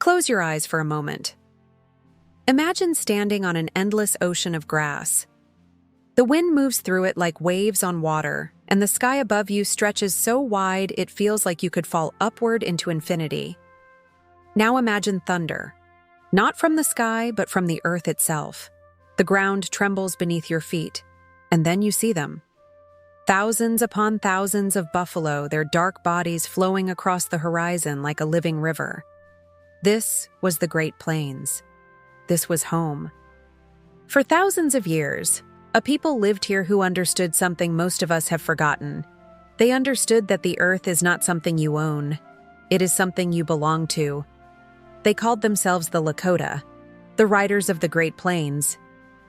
Close your eyes for a moment. Imagine standing on an endless ocean of grass. The wind moves through it like waves on water, and the sky above you stretches so wide it feels like you could fall upward into infinity. Now imagine thunder. Not from the sky, but from the earth itself. The ground trembles beneath your feet, and then you see them. Thousands upon thousands of buffalo, their dark bodies flowing across the horizon like a living river. This was the Great Plains. This was home. For thousands of years, a people lived here who understood something most of us have forgotten. They understood that the earth is not something you own. It is something you belong to. They called themselves the Lakota, the riders of the Great Plains,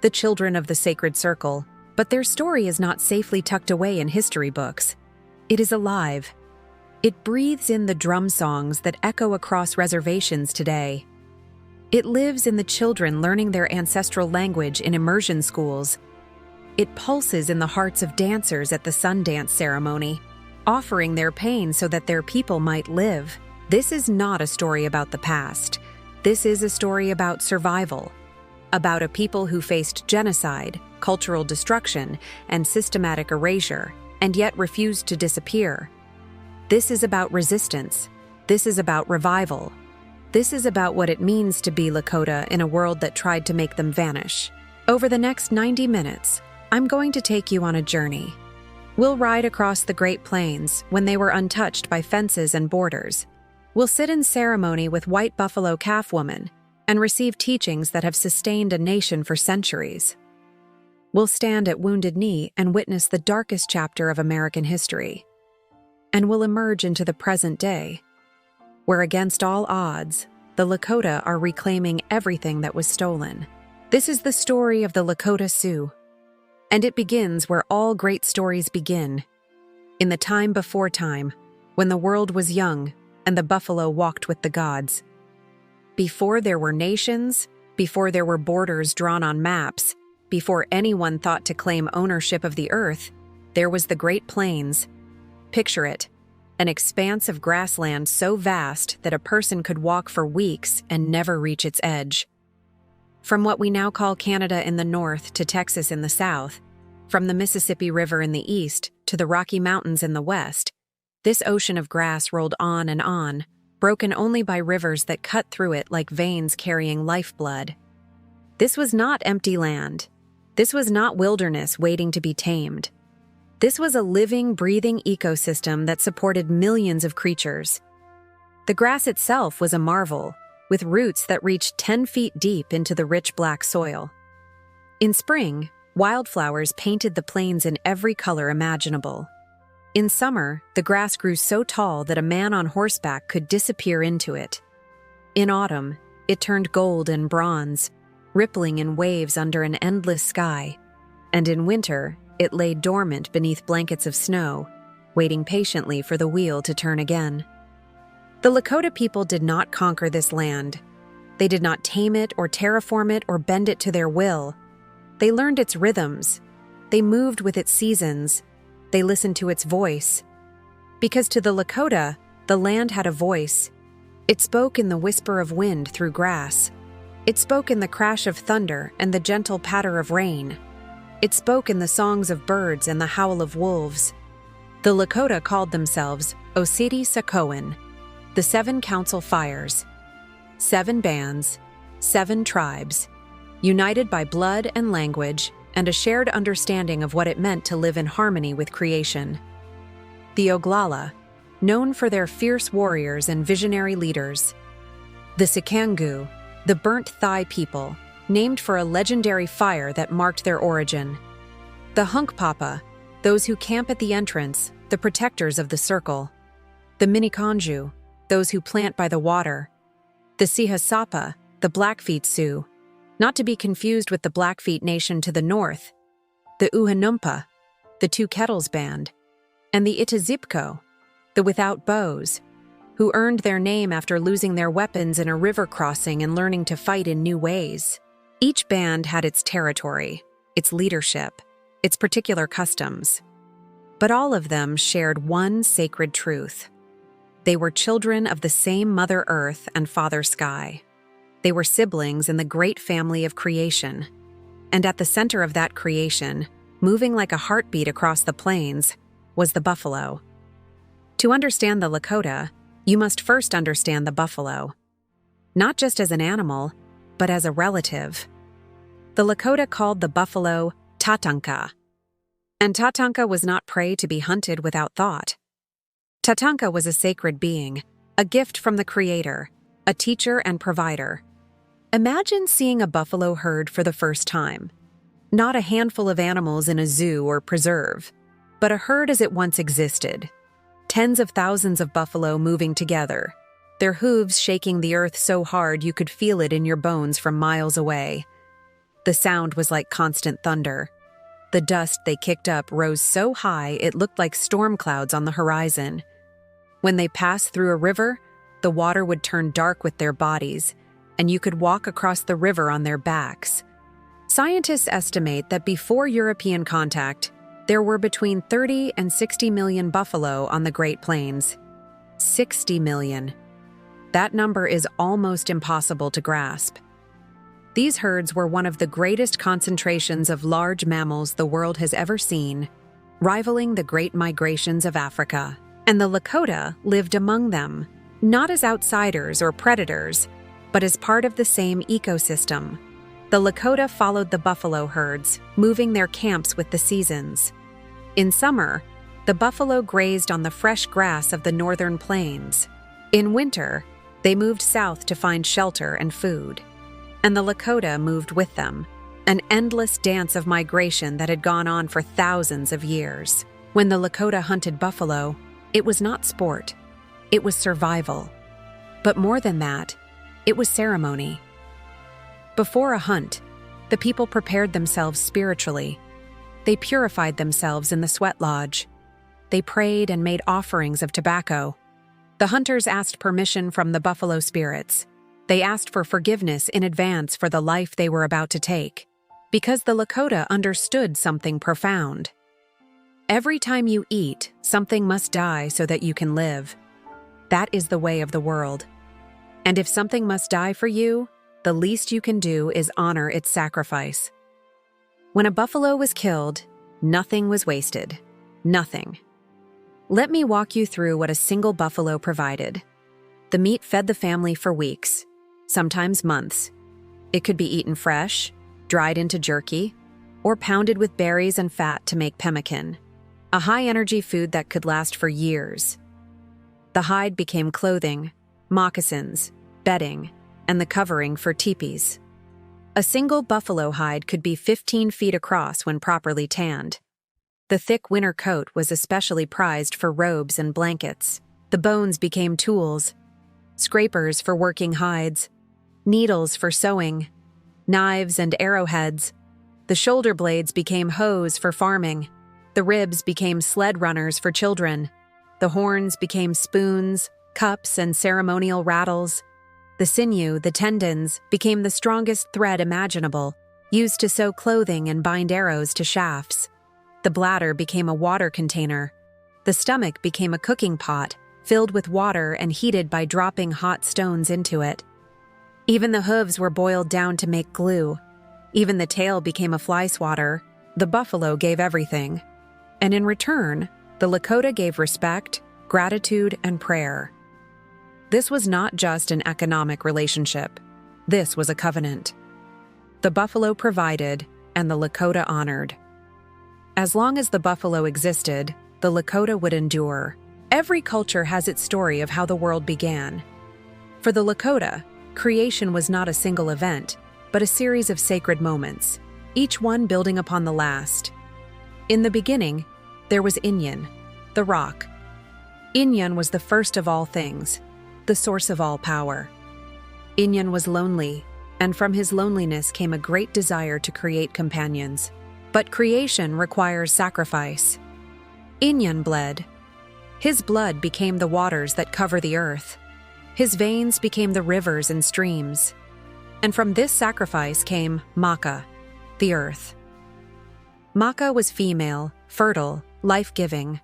the children of the sacred circle, but their story is not safely tucked away in history books. It is alive. It breathes in the drum songs that echo across reservations today. It lives in the children learning their ancestral language in immersion schools. It pulses in the hearts of dancers at the Sundance ceremony, offering their pain so that their people might live. This is not a story about the past. This is a story about survival, about a people who faced genocide, cultural destruction, and systematic erasure, and yet refused to disappear. This is about resistance. This is about revival. This is about what it means to be Lakota in a world that tried to make them vanish. Over the next 90 minutes, I'm going to take you on a journey. We'll ride across the Great Plains when they were untouched by fences and borders. We'll sit in ceremony with white buffalo calf women and receive teachings that have sustained a nation for centuries. We'll stand at Wounded Knee and witness the darkest chapter of American history. And we'll emerge into the present day, where against all odds, the Lakota are reclaiming everything that was stolen. This is the story of the Lakota Sioux. And it begins where all great stories begin, in the time before time, when the world was young and the buffalo walked with the gods. Before there were nations, before there were borders drawn on maps, before anyone thought to claim ownership of the earth, there was the Great Plains. Picture it, an expanse of grassland so vast that a person could walk for weeks and never reach its edge. From what we now call Canada in the north to Texas in the south, from the Mississippi River in the east to the Rocky Mountains in the west, this ocean of grass rolled on, broken only by rivers that cut through it like veins carrying lifeblood. This was not empty land. This was not wilderness waiting to be tamed. This was a living, breathing ecosystem that supported millions of creatures. The grass itself was a marvel, with roots that reached 10 feet deep into the rich black soil. In spring, wildflowers painted the plains in every color imaginable. In summer, the grass grew so tall that a man on horseback could disappear into it. In autumn, it turned gold and bronze, rippling in waves under an endless sky. And in winter, it lay dormant beneath blankets of snow, waiting patiently for the wheel to turn again. The Lakota people did not conquer this land. They did not tame it or terraform it or bend it to their will. They learned its rhythms. They moved with its seasons. They listened to its voice. Because to the Lakota, the land had a voice. It spoke in the whisper of wind through grass. It spoke in the crash of thunder and the gentle patter of rain. It spoke in the songs of birds and the howl of wolves. The Lakota called themselves Oceti Sakowin, the 7 council fires. 7 bands, 7 tribes, united by blood and language and a shared understanding of what it meant to live in harmony with creation. The Oglala, known for their fierce warriors and visionary leaders. The Sikangu, the burnt thigh people, named for a legendary fire that marked their origin. The Hunkpapa, those who camp at the entrance, the protectors of the circle. The Miniconju, those who plant by the water. The Sihasapa, the Blackfeet Sioux, not to be confused with the Blackfeet Nation to the north. The Uhanumpa, the Two Kettles Band. And the Itazipko, the Without Bows, who earned their name after losing their weapons in a river crossing and learning to fight in new ways. Each band had its territory, its leadership, its particular customs. But all of them shared one sacred truth. They were children of the same Mother Earth and Father Sky. They were siblings in the great family of creation. And at the center of that creation, moving like a heartbeat across the plains, was the buffalo. To understand the Lakota, you must first understand the buffalo. Not just as an animal, but as a relative. The Lakota called the buffalo Tatanka. And Tatanka was not prey to be hunted without thought. Tatanka was a sacred being, a gift from the Creator, a teacher and provider. Imagine seeing a buffalo herd for the first time. Not a handful of animals in a zoo or preserve, but a herd as it once existed. Tens of thousands of buffalo moving together, their hooves shaking the earth so hard you could feel it in your bones from miles away. The sound was like constant thunder. The dust they kicked up rose so high it looked like storm clouds on the horizon. When they passed through a river, the water would turn dark with their bodies, and you could walk across the river on their backs. Scientists estimate that before European contact, there were between 30 and 60 million buffalo on the Great Plains. 60 million. That number is almost impossible to grasp. These herds were one of the greatest concentrations of large mammals the world has ever seen, rivaling the great migrations of Africa. And the Lakota lived among them, not as outsiders or predators, but as part of the same ecosystem. The Lakota followed the buffalo herds, moving their camps with the seasons. In summer, the buffalo grazed on the fresh grass of the northern plains. In winter, they moved south to find shelter and food. And the Lakota moved with them, an endless dance of migration that had gone on for thousands of years. When the Lakota hunted buffalo, it was not sport, it was survival. But more than that, it was ceremony. Before a hunt, the people prepared themselves spiritually. They purified themselves in the sweat lodge. They prayed and made offerings of tobacco. The hunters asked permission from the buffalo spirits. They asked for forgiveness in advance for the life they were about to take, because the Lakota understood something profound. Every time you eat, something must die so that you can live. That is the way of the world. And if something must die for you, the least you can do is honor its sacrifice. When a buffalo was killed, nothing was wasted. Nothing. Let me walk you through what a single buffalo provided. The meat fed the family for weeks, sometimes months. It could be eaten fresh, dried into jerky, or pounded with berries and fat to make pemmican, a high-energy food that could last for years. The hide became clothing, moccasins, bedding, and the covering for teepees. A single buffalo hide could be 15 feet across when properly tanned. The thick winter coat was especially prized for robes and blankets. The bones became tools, scrapers for working hides, needles for sewing, knives and arrowheads. The shoulder blades became hoes for farming. The ribs became sled runners for children. The horns became spoons, cups, and ceremonial rattles. The sinew, the tendons, became the strongest thread imaginable, used to sew clothing and bind arrows to shafts. The bladder became a water container. The stomach became a cooking pot, filled with water and heated by dropping hot stones into it. Even the hooves were boiled down to make glue. Even the tail became a fly swatter. The buffalo gave everything. And in return, the Lakota gave respect, gratitude, and prayer. This was not just an economic relationship. This was a covenant. The buffalo provided, and the Lakota honored. As long as the buffalo existed, the Lakota would endure. Every culture has its story of how the world began. For the Lakota, creation was not a single event, but a series of sacred moments, each one building upon the last. In the beginning, there was Inyan, the rock. Inyan was the first of all things, the source of all power. Inyan was lonely, and from his loneliness came a great desire to create companions. But creation requires sacrifice. Inyan bled. His blood became the waters that cover the earth. His veins became the rivers and streams. And from this sacrifice came Maka, the earth. Maka was female, fertile, life-giving.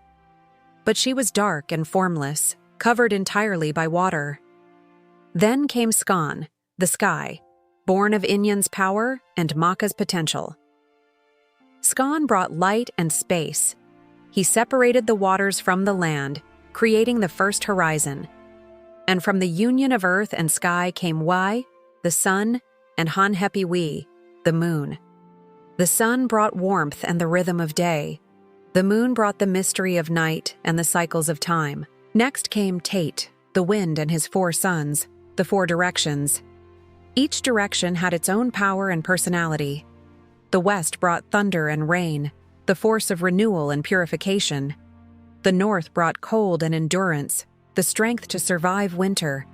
But she was dark and formless, covered entirely by water. Then came Skan, the sky, born of Inyan's power and Maka's potential. Skan brought light and space. He separated the waters from the land, creating the first horizon. And from the union of earth and sky came Wai, the sun, and Hanhepi-wi, the moon. The sun brought warmth and the rhythm of day. The moon brought the mystery of night and the cycles of time. Next came Tate, the wind and his 4 sons, the 4 directions. Each direction had its own power and personality. The west brought thunder and rain, the force of renewal and purification. The north brought cold and endurance, the strength to survive winter.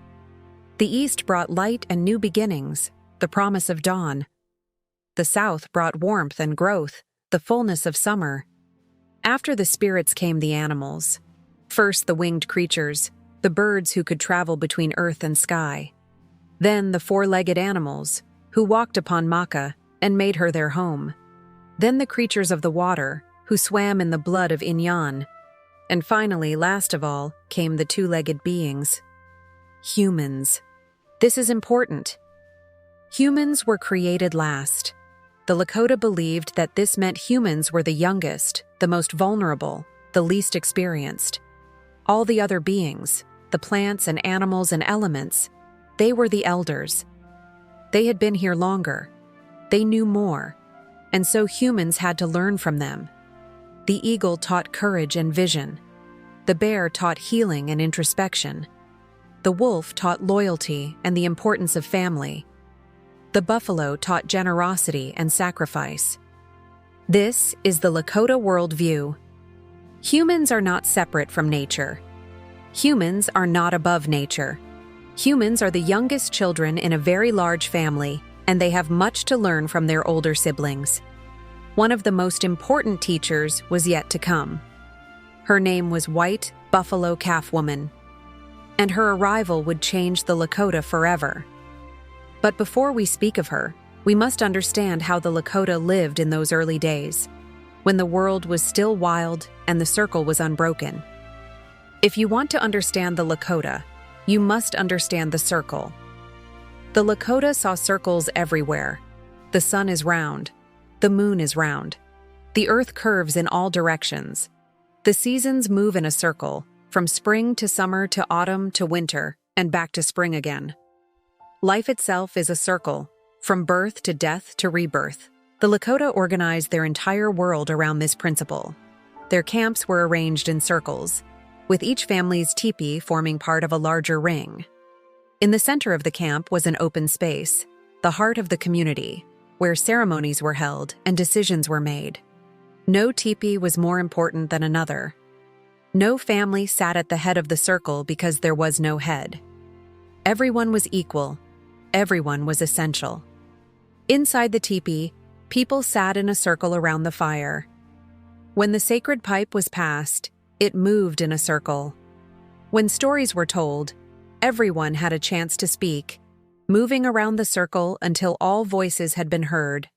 The east brought light and new beginnings, the promise of dawn. The south brought warmth and growth, the fullness of summer. After the spirits came the animals. First the winged creatures, the birds who could travel between earth and sky. Then the 4-legged animals, who walked upon Maka and made her their home. Then the creatures of the water, who swam in the blood of Inyan. And finally, last of all, came the 2-legged beings. Humans. This is important. Humans were created last. The Lakota believed that this meant humans were the youngest, the most vulnerable, the least experienced. All the other beings, the plants and animals and elements, they were the elders. They had been here longer. They knew more, and so humans had to learn from them. The eagle taught courage and vision. The bear taught healing and introspection. The wolf taught loyalty and the importance of family. The buffalo taught generosity and sacrifice. This is the Lakota worldview. Humans are not separate from nature. Humans are not above nature. Humans are the youngest children in a very large family, and they have much to learn from their older siblings. One of the most important teachers was yet to come. Her name was White Buffalo Calf Woman, and her arrival would change the Lakota forever. But before we speak of her, we must understand how the Lakota lived in those early days, when the world was still wild and the circle was unbroken. If you want to understand the Lakota, you must understand the circle. The Lakota saw circles everywhere. The sun is round. The moon is round. The earth curves in all directions. The seasons move in a circle, from spring to summer to autumn to winter, and back to spring again. Life itself is a circle, from birth to death to rebirth. The Lakota organized their entire world around this principle. Their camps were arranged in circles, with each family's teepee forming part of a larger ring. In the center of the camp was an open space, the heart of the community, where ceremonies were held and decisions were made. No teepee was more important than another. No family sat at the head of the circle because there was no head. Everyone was equal. Everyone was essential. Inside the teepee, people sat in a circle around the fire. When the sacred pipe was passed, it moved in a circle. When stories were told, everyone had a chance to speak, moving around the circle until all voices had been heard.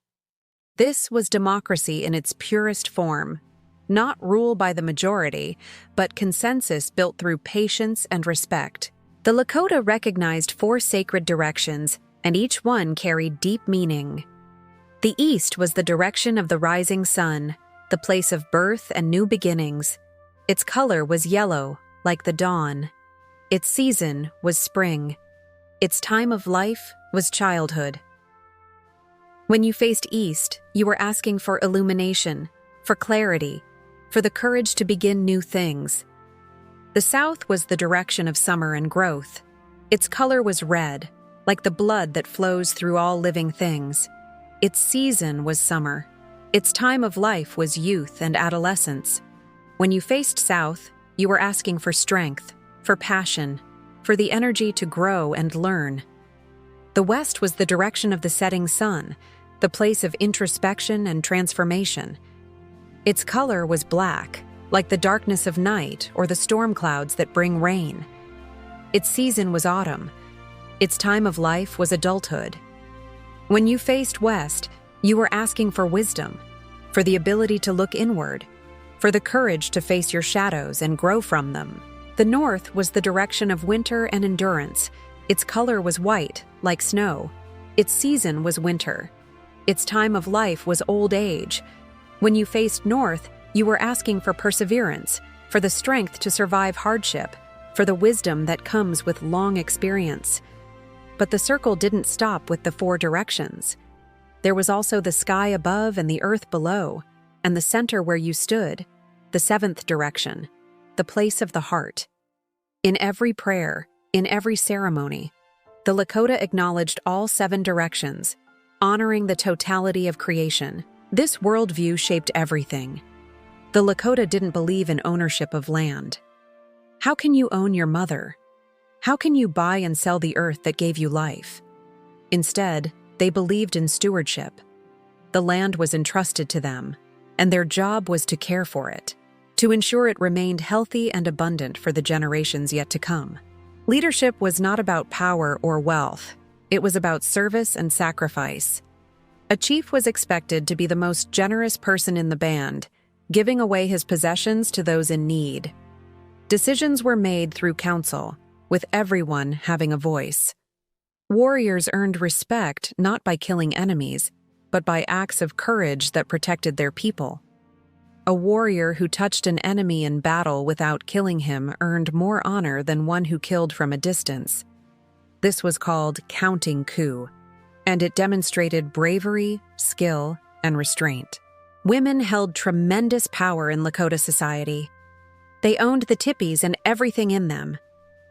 This was democracy in its purest form, not rule by the majority, but consensus built through patience and respect. The Lakota recognized 4 sacred directions, and each one carried deep meaning. The east was the direction of the rising sun, the place of birth and new beginnings. Its color was yellow, like the dawn. Its season was spring. Its time of life was childhood. When you faced east, you were asking for illumination, for clarity, for the courage to begin new things. The south was the direction of summer and growth. Its color was red, like the blood that flows through all living things. Its season was summer. Its time of life was youth and adolescence. When you faced south, you were asking for strength, for passion, for the energy to grow and learn. The west was the direction of the setting sun, the place of introspection and transformation. Its color was black, like the darkness of night or the storm clouds that bring rain. Its season was autumn. Its time of life was adulthood. When you faced west, you were asking for wisdom, for the ability to look inward, for the courage to face your shadows and grow from them. The north was the direction of winter and endurance. Its color was white, like snow. Its season was winter. Its time of life was old age. When you faced north, you were asking for perseverance, for the strength to survive hardship, for the wisdom that comes with long experience. But the circle didn't stop with the 4 directions. There was also the sky above and the earth below, and the center where you stood, the 7th direction, the place of the heart. In every prayer, in every ceremony, the Lakota acknowledged all 7 directions, honoring the totality of creation. This worldview shaped everything. The Lakota didn't believe in ownership of land. How can you own your mother? How can you buy and sell the earth that gave you life? Instead, they believed in stewardship. The land was entrusted to them, and their job was to care for it, to ensure it remained healthy and abundant for the generations yet to come. Leadership was not about power or wealth. It was about service and sacrifice. A chief was expected to be the most generous person in the band, giving away his possessions to those in need. Decisions were made through council, with everyone having a voice. Warriors earned respect not by killing enemies, but by acts of courage that protected their people. A warrior who touched an enemy in battle without killing him earned more honor than one who killed from a distance. This was called counting coup, and it demonstrated bravery, skill, and restraint. Women held tremendous power in Lakota society. They owned the tipis and everything in them.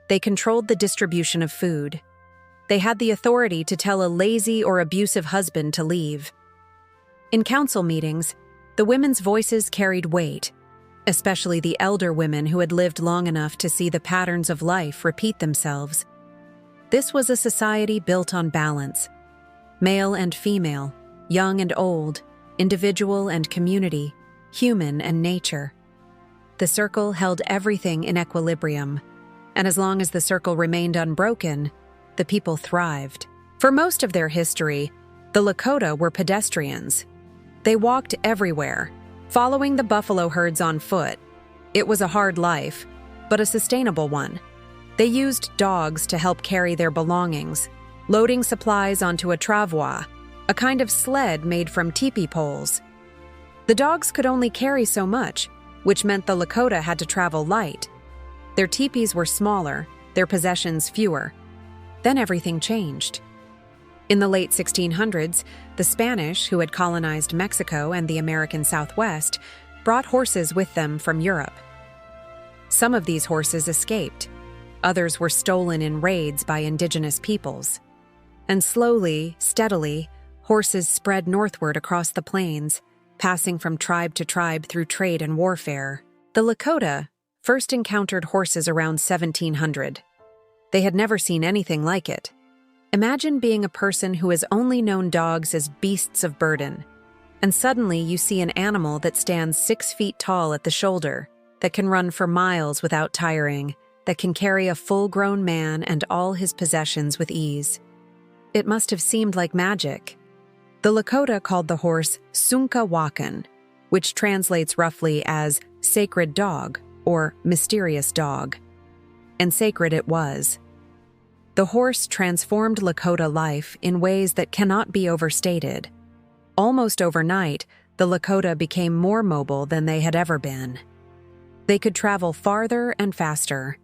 They controlled the distribution of food. They had the authority to tell a lazy or abusive husband to leave. In council meetings, the women's voices carried weight, especially the elder women who had lived long enough to see the patterns of life repeat themselves. This was a society built on balance. Male and female, young and old, individual and community, human and nature. The circle held everything in equilibrium, and as long as the circle remained unbroken, the people thrived. For most of their history, the Lakota were pedestrians. They walked everywhere, following the buffalo herds on foot. It was a hard life, but a sustainable one. They used dogs to help carry their belongings, loading supplies onto a travois, a kind of sled made from teepee poles. The dogs could only carry so much, which meant the Lakota had to travel light. Their teepees were smaller, their possessions fewer. Then everything changed. In the late 1600s, the Spanish, who had colonized Mexico and the American Southwest, brought horses with them from Europe. Some of these horses escaped. Others were stolen in raids by indigenous peoples. And slowly, steadily, horses spread northward across the plains, passing from tribe to tribe through trade and warfare. The Lakota first encountered horses around 1700. They had never seen anything like it. Imagine being a person who has only known dogs as beasts of burden, and suddenly you see an animal that stands 6 feet tall at the shoulder, that can run for miles without tiring, that can carry a full-grown man and all his possessions with ease. It must have seemed like magic. The Lakota called the horse Sunkawakan, which translates roughly as sacred dog or mysterious dog. And sacred it was. The horse transformed Lakota life in ways that cannot be overstated. Almost overnight, the Lakota became more mobile than they had ever been. They could travel farther and faster.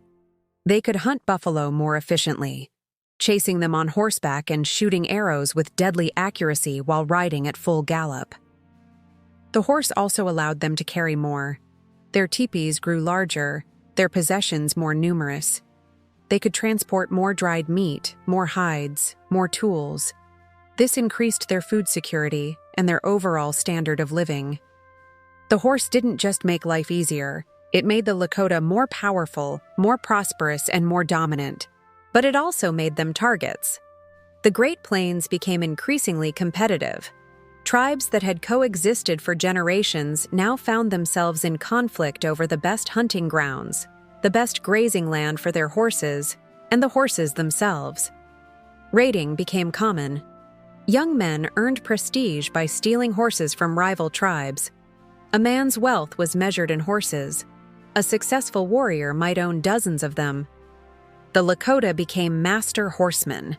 They could hunt buffalo more efficiently, chasing them on horseback and shooting arrows with deadly accuracy while riding at full gallop. The horse also allowed them to carry more. Their teepees grew larger, their possessions more numerous. They could transport more dried meat, more hides, more tools. This increased their food security and their overall standard of living. The horse didn't just make life easier, it made the Lakota more powerful, more prosperous, and more dominant. But it also made them targets. The Great Plains became increasingly competitive. Tribes that had coexisted for generations now found themselves in conflict over the best hunting grounds, the best grazing land for their horses, and the horses themselves. Raiding became common. Young men earned prestige by stealing horses from rival tribes. A man's wealth was measured in horses. A successful warrior might own dozens of them. The Lakota became master horsemen.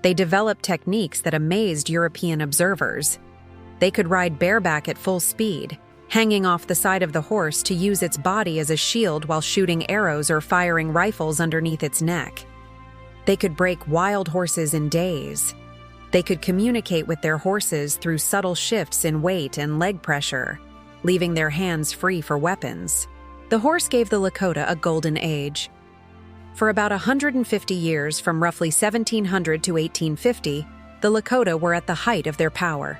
They developed techniques that amazed European observers. They could ride bareback at full speed, hanging off the side of the horse to use its body as a shield while shooting arrows or firing rifles underneath its neck. They could break wild horses in days. They could communicate with their horses through subtle shifts in weight and leg pressure, leaving their hands free for weapons. The horse gave the Lakota a golden age. For about 150 years, from roughly 1700 to 1850, the Lakota were at the height of their power.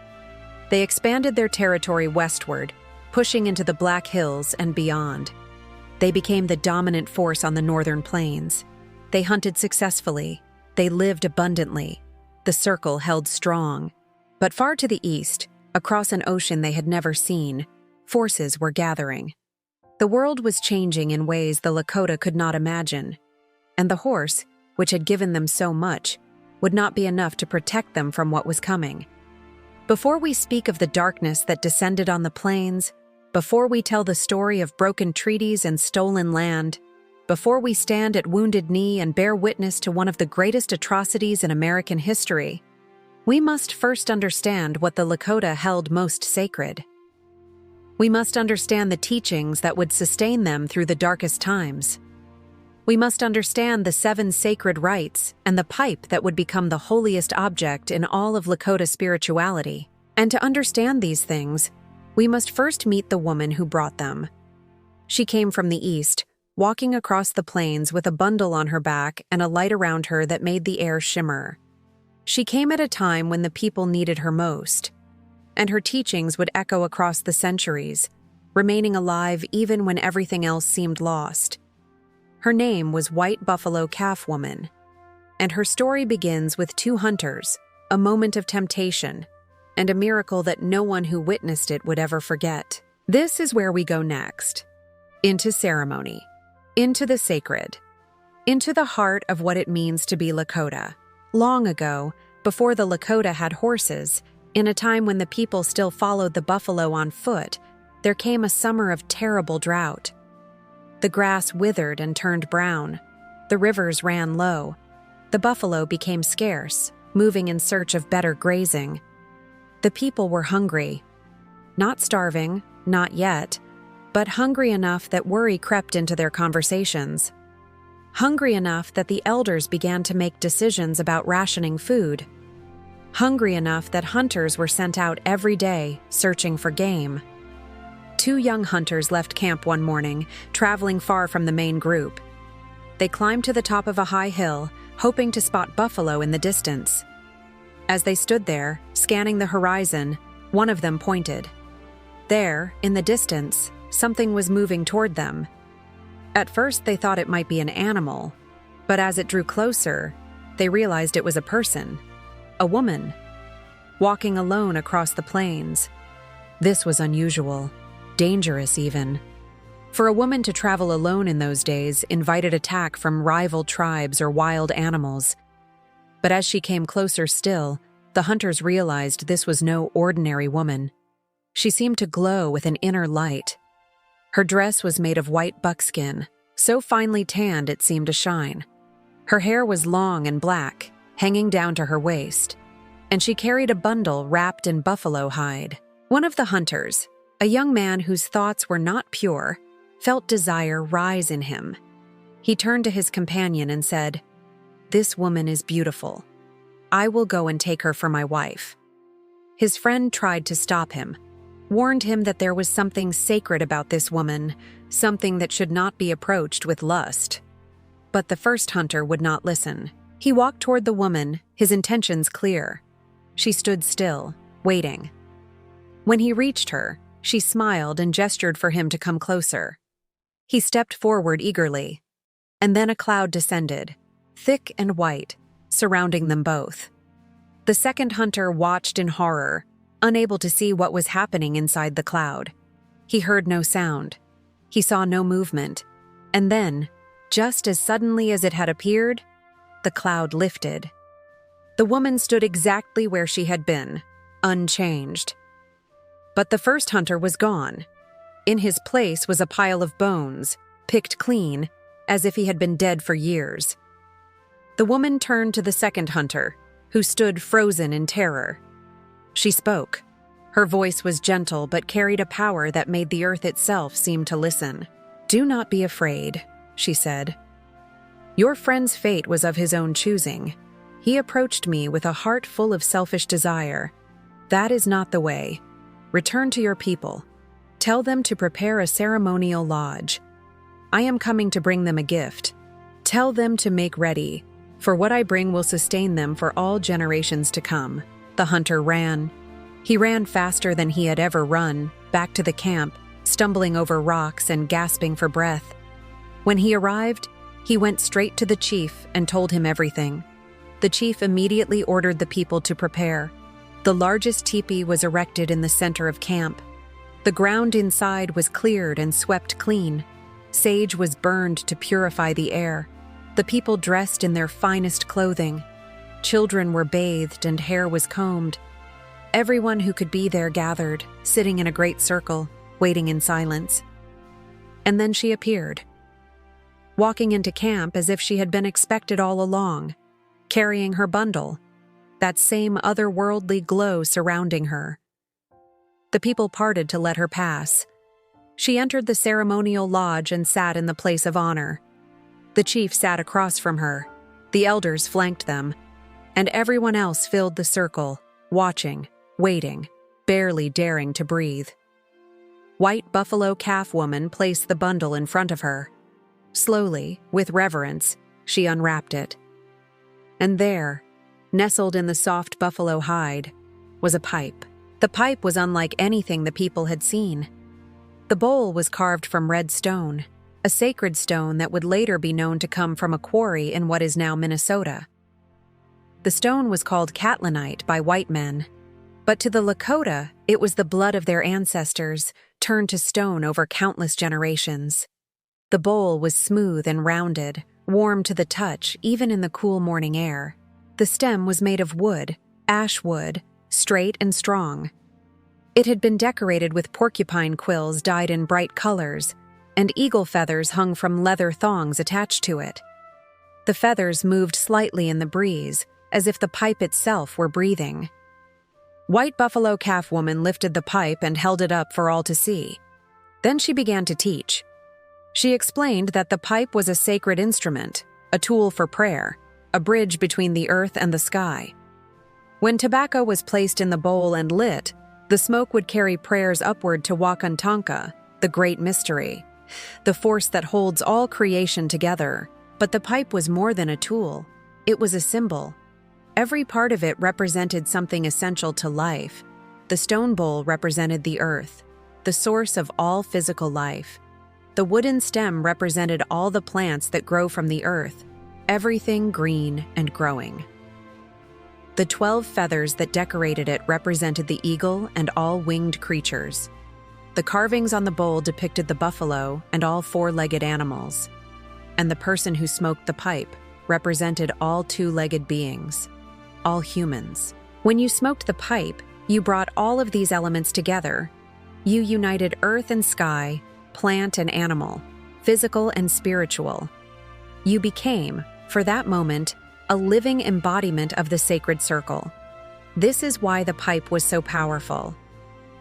They expanded their territory westward, pushing into the Black Hills and beyond. They became the dominant force on the northern plains. They hunted successfully. They lived abundantly. The circle held strong. But far to the east, across an ocean they had never seen, forces were gathering. The world was changing in ways the Lakota could not imagine. And the horse, which had given them so much, would not be enough to protect them from what was coming. Before we speak of the darkness that descended on the plains, before we tell the story of broken treaties and stolen land, before we stand at Wounded Knee and bear witness to one of the greatest atrocities in American history, we must first understand what the Lakota held most sacred. We must understand the teachings that would sustain them through the darkest times. We must understand the 7 sacred rites and the pipe that would become the holiest object in all of Lakota spirituality. And to understand these things, we must first meet the woman who brought them. She came from the east, walking across the plains with a bundle on her back and a light around her that made the air shimmer. She came at a time when the people needed her most, and her teachings would echo across the centuries, remaining alive even when everything else seemed lost. Her name was White Buffalo Calf Woman, and her story begins with 2 hunters, a moment of temptation, and a miracle that no one who witnessed it would ever forget. This is where we go next. Into ceremony, into the sacred, into the heart of what it means to be Lakota. Long ago, before the Lakota had horses, in a time when the people still followed the buffalo on foot, there came a summer of terrible drought. The grass withered and turned brown. The rivers ran low. The buffalo became scarce, moving in search of better grazing. The people were hungry. Not starving, not yet, but hungry enough that worry crept into their conversations. Hungry enough that the elders began to make decisions about rationing food. Hungry enough that hunters were sent out every day, searching for game. 2 young hunters left camp one morning, traveling far from the main group. They climbed to the top of a high hill, hoping to spot buffalo in the distance. As they stood there, scanning the horizon, one of them pointed. There, in the distance, something was moving toward them. At first, they thought it might be an animal, but as it drew closer, they realized it was a person, a woman, walking alone across the plains. This was unusual. Dangerous even. For a woman to travel alone in those days invited attack from rival tribes or wild animals. But as she came closer still, the hunters realized this was no ordinary woman. She seemed to glow with an inner light. Her dress was made of white buckskin, so finely tanned it seemed to shine. Her hair was long and black, hanging down to her waist, and she carried a bundle wrapped in buffalo hide. One of the hunters, a young man whose thoughts were not pure, felt desire rise in him. He turned to his companion and said, "This woman is beautiful. I will go and take her for my wife." His friend tried to stop him, warned him that there was something sacred about this woman, something that should not be approached with lust. But the first hunter would not listen. He walked toward the woman, his intentions clear. She stood still, waiting. When he reached her, she smiled and gestured for him to come closer. He stepped forward eagerly, and then a cloud descended, thick and white, surrounding them both. The second hunter watched in horror, unable to see what was happening inside the cloud. He heard no sound. He saw no movement. And then, just as suddenly as it had appeared, the cloud lifted. The woman stood exactly where she had been, unchanged. But the first hunter was gone. In his place was a pile of bones, picked clean, as if he had been dead for years. The woman turned to the second hunter, who stood frozen in terror. She spoke. Her voice was gentle but carried a power that made the earth itself seem to listen. "Do not be afraid," she said. "Your friend's fate was of his own choosing. He approached me with a heart full of selfish desire. That is not the way. Return to your people. Tell them to prepare a ceremonial lodge. I am coming to bring them a gift. Tell them to make ready, for what I bring will sustain them for all generations to come." The hunter ran. He ran faster than he had ever run, back to the camp, stumbling over rocks and gasping for breath. When he arrived, he went straight to the chief and told him everything. The chief immediately ordered the people to prepare. The largest teepee was erected in the center of camp. The ground inside was cleared and swept clean. Sage was burned to purify the air. The people dressed in their finest clothing. Children were bathed and hair was combed. Everyone who could be there gathered, sitting in a great circle, waiting in silence. And then she appeared, walking into camp as if she had been expected all along, carrying her bundle, that same otherworldly glow surrounding her. The people parted to let her pass. She entered the ceremonial lodge and sat in the place of honor. The chief sat across from her. The elders flanked them, and everyone else filled the circle, watching, waiting, barely daring to breathe. White buffalo calf woman placed the bundle in front of her. Slowly, with reverence, she unwrapped it. And there, nestled in the soft buffalo hide, was a pipe. The pipe was unlike anything the people had seen. The bowl was carved from red stone, a sacred stone that would later be known to come from a quarry in what is now Minnesota. The stone was called Catlinite by white men, but to the Lakota, it was the blood of their ancestors turned to stone over countless generations. The bowl was smooth and rounded, warm to the touch even in the cool morning air. The stem was made of wood, ash wood, straight and strong. It had been decorated with porcupine quills dyed in bright colors, and eagle feathers hung from leather thongs attached to it. The feathers moved slightly in the breeze, as if the pipe itself were breathing. White buffalo calf woman lifted the pipe and held it up for all to see. Then she began to teach. She explained that the pipe was a sacred instrument, a tool for prayer, a bridge between the earth and the sky. When tobacco was placed in the bowl and lit, the smoke would carry prayers upward to Wakantanka, the great mystery, the force that holds all creation together. But the pipe was more than a tool. It was a symbol. Every part of it represented something essential to life. The stone bowl represented the earth, the source of all physical life. The wooden stem represented all the plants that grow from the earth, everything green and growing. The 12 feathers that decorated it represented the eagle and all winged creatures. The carvings on the bowl depicted the buffalo and all four-legged animals. And the person who smoked the pipe represented all two-legged beings, all humans. When you smoked the pipe, you brought all of these elements together. You united earth and sky, plant and animal, physical and spiritual. You became, for that moment, a living embodiment of the sacred circle. This is why the pipe was so powerful.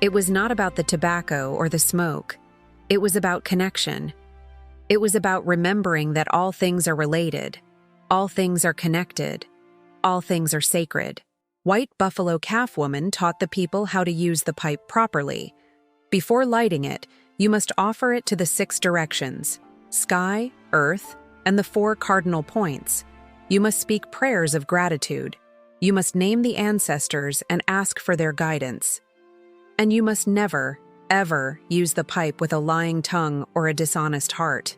It was not about the tobacco or the smoke. It was about connection. It was about remembering that all things are related, all things are connected, all things are sacred. White buffalo calf woman taught the people how to use the pipe properly. Before lighting it, you must offer it to the 6 directions: sky, earth, and the 4 cardinal points. You must speak prayers of gratitude. You must name the ancestors and ask for their guidance. And you must never, ever use the pipe with a lying tongue or a dishonest heart.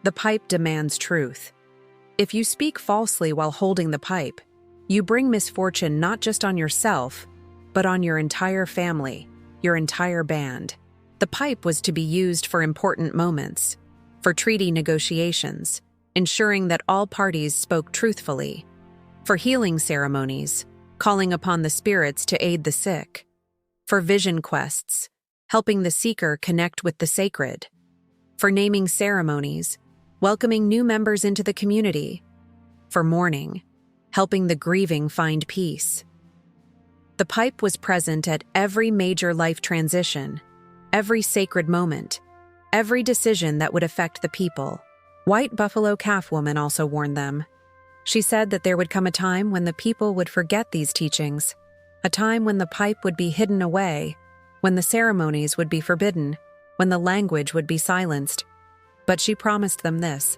The pipe demands truth. If you speak falsely while holding the pipe, you bring misfortune not just on yourself, but on your entire family, your entire band. The pipe was to be used for important moments, for treaty negotiations, ensuring that all parties spoke truthfully, for healing ceremonies, calling upon the spirits to aid the sick, for vision quests, helping the seeker connect with the sacred, for naming ceremonies, welcoming new members into the community, for mourning, helping the grieving find peace. The pipe was present at every major life transition, every sacred moment, every decision that would affect the people. White Buffalo Calf Woman also warned them. She said that there would come a time when the people would forget these teachings, a time when the pipe would be hidden away, when the ceremonies would be forbidden, when the language would be silenced. But she promised them this: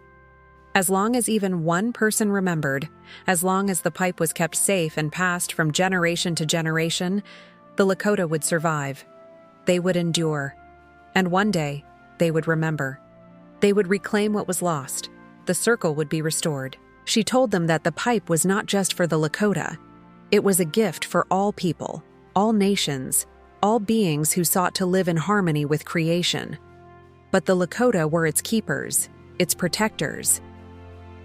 as long as even one person remembered, as long as the pipe was kept safe and passed from generation to generation, the Lakota would survive. They would endure. And one day, they would remember. They would reclaim what was lost. The circle would be restored. She told them that the pipe was not just for the Lakota. It was a gift for all people, all nations, all beings who sought to live in harmony with creation. But the Lakota were its keepers, its protectors.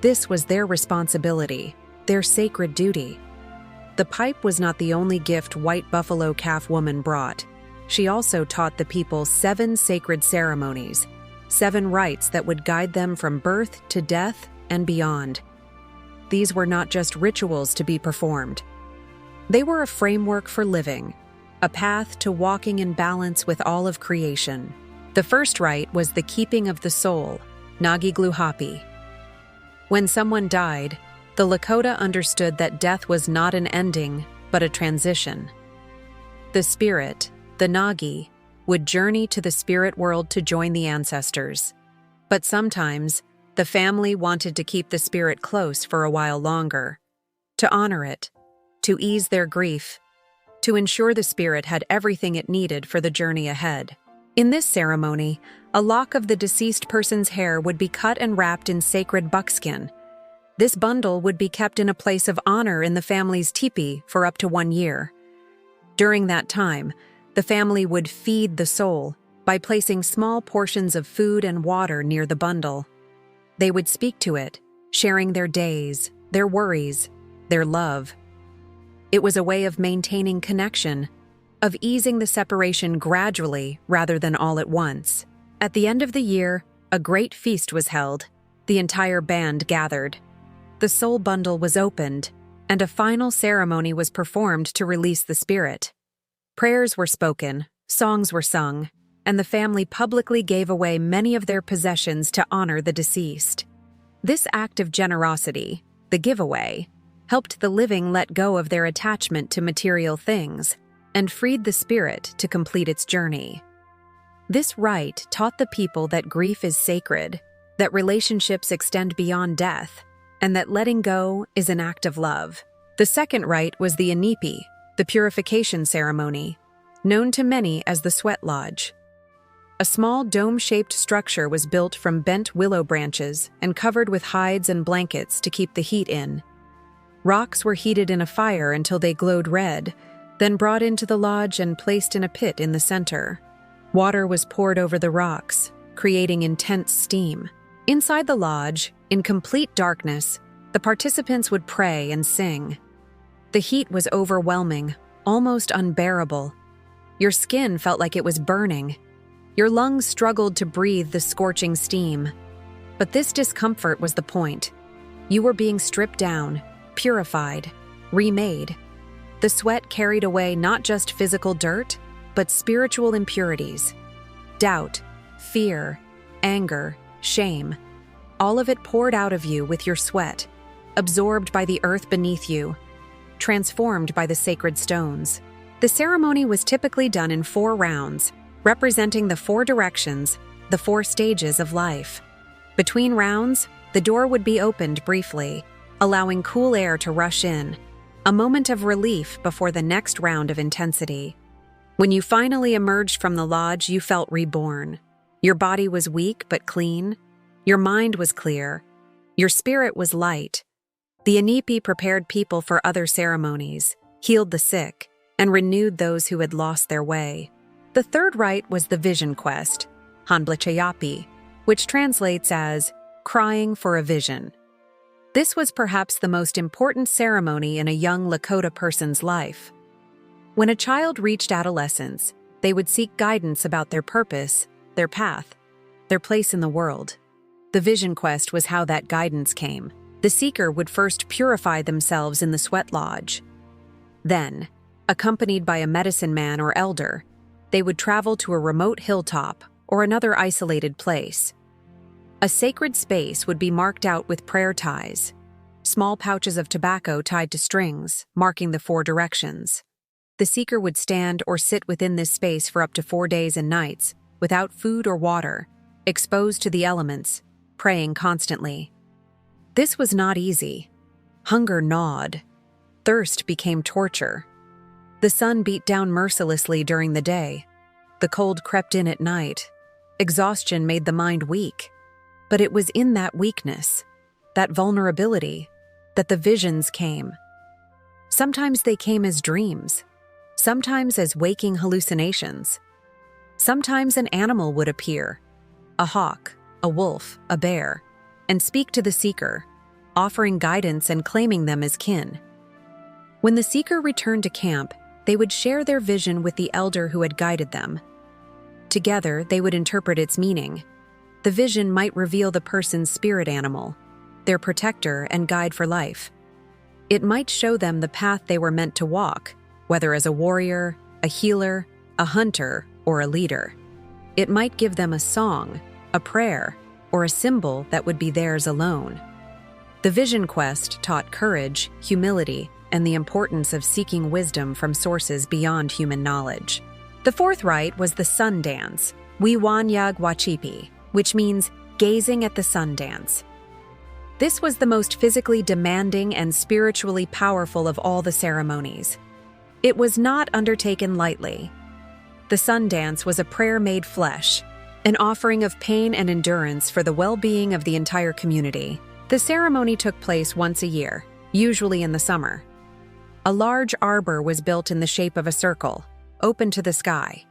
This was their responsibility, their sacred duty. The pipe was not the only gift White Buffalo Calf Woman brought. She also taught the people 7 sacred ceremonies, 7 rites that would guide them from birth to death and beyond. These were not just rituals to be performed. They were a framework for living, a path to walking in balance with all of creation. The first rite was the keeping of the soul, Nagigluhapi. When someone died, the Lakota understood that death was not an ending, but a transition. The spirit, the Nagi, would journey to the spirit world to join the ancestors. But sometimes, the family wanted to keep the spirit close for a while longer, to honor it, to ease their grief, to ensure the spirit had everything it needed for the journey ahead. In this ceremony, a lock of the deceased person's hair would be cut and wrapped in sacred buckskin. This bundle would be kept in a place of honor in the family's teepee for up to 1 year. During that time, the family would feed the soul by placing small portions of food and water near the bundle. They would speak to it, sharing their days, their worries, their love. It was a way of maintaining connection, of easing the separation gradually rather than all at once. At the end of the year, a great feast was held. The entire band gathered. The soul bundle was opened, and a final ceremony was performed to release the spirit. Prayers were spoken, songs were sung, and the family publicly gave away many of their possessions to honor the deceased. This act of generosity, the giveaway, helped the living let go of their attachment to material things and freed the spirit to complete its journey. This rite taught the people that grief is sacred, that relationships extend beyond death, and that letting go is an act of love. The second rite was the Inipi, the purification ceremony, known to many as the Sweat Lodge. A small dome-shaped structure was built from bent willow branches and covered with hides and blankets to keep the heat in. Rocks were heated in a fire until they glowed red, then brought into the lodge and placed in a pit in the center. Water was poured over the rocks, creating intense steam. Inside the lodge, in complete darkness, the participants would pray and sing. The heat was overwhelming, almost unbearable. Your skin felt like it was burning. Your lungs struggled to breathe the scorching steam. But this discomfort was the point. You were being stripped down, purified, remade. The sweat carried away not just physical dirt, but spiritual impurities. Doubt, fear, anger, shame. All of it poured out of you with your sweat, absorbed by the earth beneath you, transformed by the sacred stones. The ceremony was typically done in 4 rounds, representing the 4 directions, the 4 stages of life. Between rounds, the door would be opened briefly, allowing cool air to rush in, a moment of relief before the next round of intensity. When you finally emerged from the lodge, you felt reborn. Your body was weak but clean. Your mind was clear. Your spirit was light. The Inipi prepared people for other ceremonies, healed the sick, and renewed those who had lost their way. The third rite was the vision quest, Hanblachayapi, which translates as crying for a vision. This was perhaps the most important ceremony in a young Lakota person's life. When a child reached adolescence, they would seek guidance about their purpose, their path. their place in the world. The vision quest was how that guidance came. The seeker would first purify themselves in the sweat lodge. Then, accompanied by a medicine man or elder, they would travel to a remote hilltop or another isolated place. A sacred space would be marked out with prayer ties, small pouches of tobacco tied to strings, marking the 4 directions. The seeker would stand or sit within this space for up to 4 days and nights, without food or water, exposed to the elements, praying constantly. This was not easy. Hunger gnawed. Thirst became torture. The sun beat down mercilessly during the day. The cold crept in at night. Exhaustion made the mind weak. But it was in that weakness, that vulnerability, that the visions came. Sometimes they came as dreams, sometimes as waking hallucinations. Sometimes an animal would appear, a hawk, a wolf, a bear, and speak to the seeker, offering guidance and claiming them as kin. When the seeker returned to camp, they would share their vision with the elder who had guided them. Together, they would interpret its meaning. The vision might reveal the person's spirit animal, their protector and guide for life. It might show them the path they were meant to walk, whether as a warrior, a healer, a hunter, or a leader. It might give them a song, a prayer, or a symbol that would be theirs alone. The vision quest taught courage, humility, and the importance of seeking wisdom from sources beyond human knowledge. The 4th rite was the sun dance, Wiwanyag Wachipi, which means gazing at the sun dance. This was the most physically demanding and spiritually powerful of all the ceremonies. It was not undertaken lightly. The sun dance was a prayer made flesh, an offering of pain and endurance for the well-being of the entire community. The ceremony took place once a year, usually in the summer. A large arbor was built in the shape of a circle, open to the sky.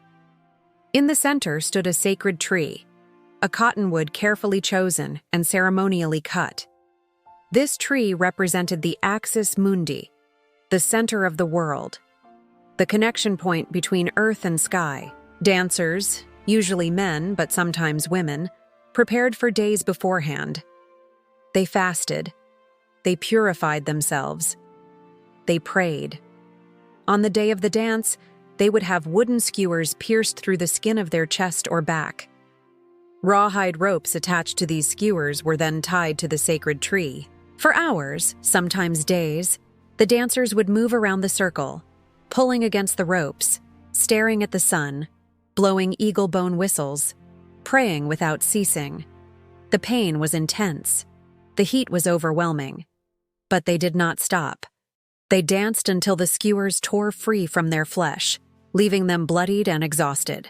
In the center stood a sacred tree, a cottonwood carefully chosen and ceremonially cut. This tree represented the axis mundi, the center of the world, the connection point between earth and sky. Dancers, usually men but sometimes women, prepared for days beforehand. They fasted. They purified themselves. They prayed. On the day of the dance, they would have wooden skewers pierced through the skin of their chest or back. Rawhide ropes attached to these skewers were then tied to the sacred tree. For hours, sometimes days, the dancers would move around the circle, pulling against the ropes, staring at the sun, blowing eagle bone whistles, praying without ceasing. The pain was intense. The heat was overwhelming. But they did not stop. They danced until the skewers tore free from their flesh, leaving them bloodied and exhausted.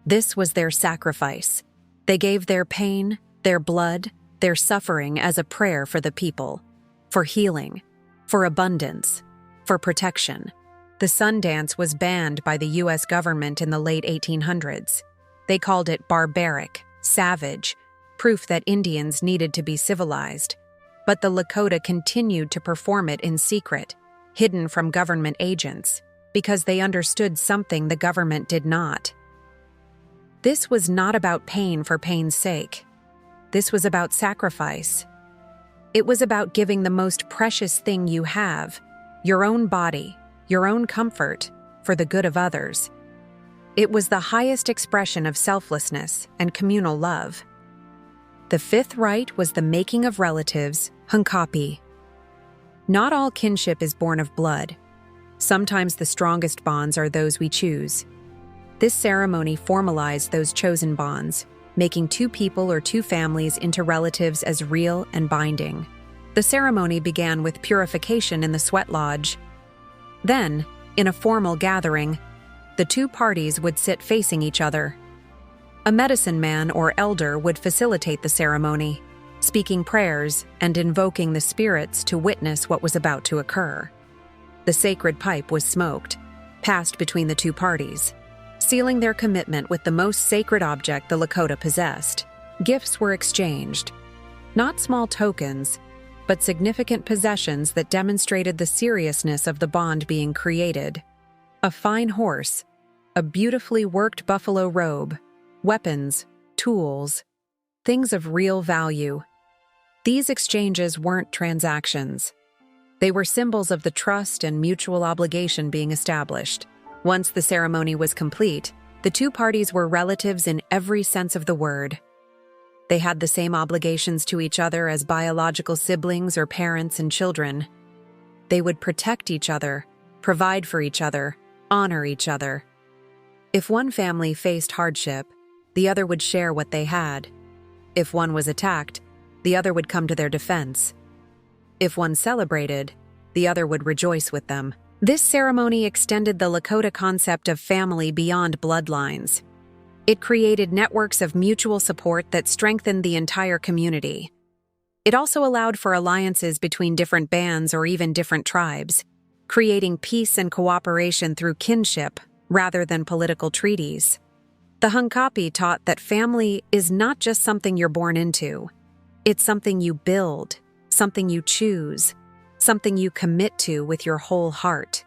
This was their sacrifice. They gave their pain, their blood, their suffering as a prayer for the people, for healing, for abundance, for protection. The sun dance was banned by the U.S. government in the late 1800s. They called it barbaric, savage, proof that Indians needed to be civilized. But the Lakota continued to perform it in secret, hidden from government agents, because they understood something the government did not. This was not about pain for pain's sake. This was about sacrifice. It was about giving the most precious thing you have, your own body, your own comfort, for the good of others. It was the highest expression of selflessness and communal love. The 5th rite was the making of relatives, hunkapi. Not all kinship is born of blood. Sometimes the strongest bonds are those we choose. This ceremony formalized those chosen bonds, making 2 people or 2 families into relatives as real and binding. The ceremony began with purification in the sweat lodge. Then, in a formal gathering, the 2 parties would sit facing each other. A medicine man or elder would facilitate the ceremony, speaking prayers and invoking the spirits to witness what was about to occur. The sacred pipe was smoked, passed between the 2 parties, sealing their commitment with the most sacred object the Lakota possessed. Gifts were exchanged, not small tokens, but significant possessions that demonstrated the seriousness of the bond being created. A fine horse, a beautifully worked buffalo robe, weapons, tools, things of real value. These exchanges weren't transactions. They were symbols of the trust and mutual obligation being established. Once the ceremony was complete, the two parties were relatives in every sense of the word. They had the same obligations to each other as biological siblings or parents and children. They would protect each other, provide for each other, honor each other. If one family faced hardship, the other would share what they had. If one was attacked, the other would come to their defense. If one celebrated, the other would rejoice with them. This ceremony extended the Lakota concept of family beyond bloodlines. It created networks of mutual support that strengthened the entire community. It also allowed for alliances between different bands or even different tribes, creating peace and cooperation through kinship rather than political treaties. The Hunkapi taught that family is not just something you're born into. It's something you build, something you choose, something you commit to with your whole heart.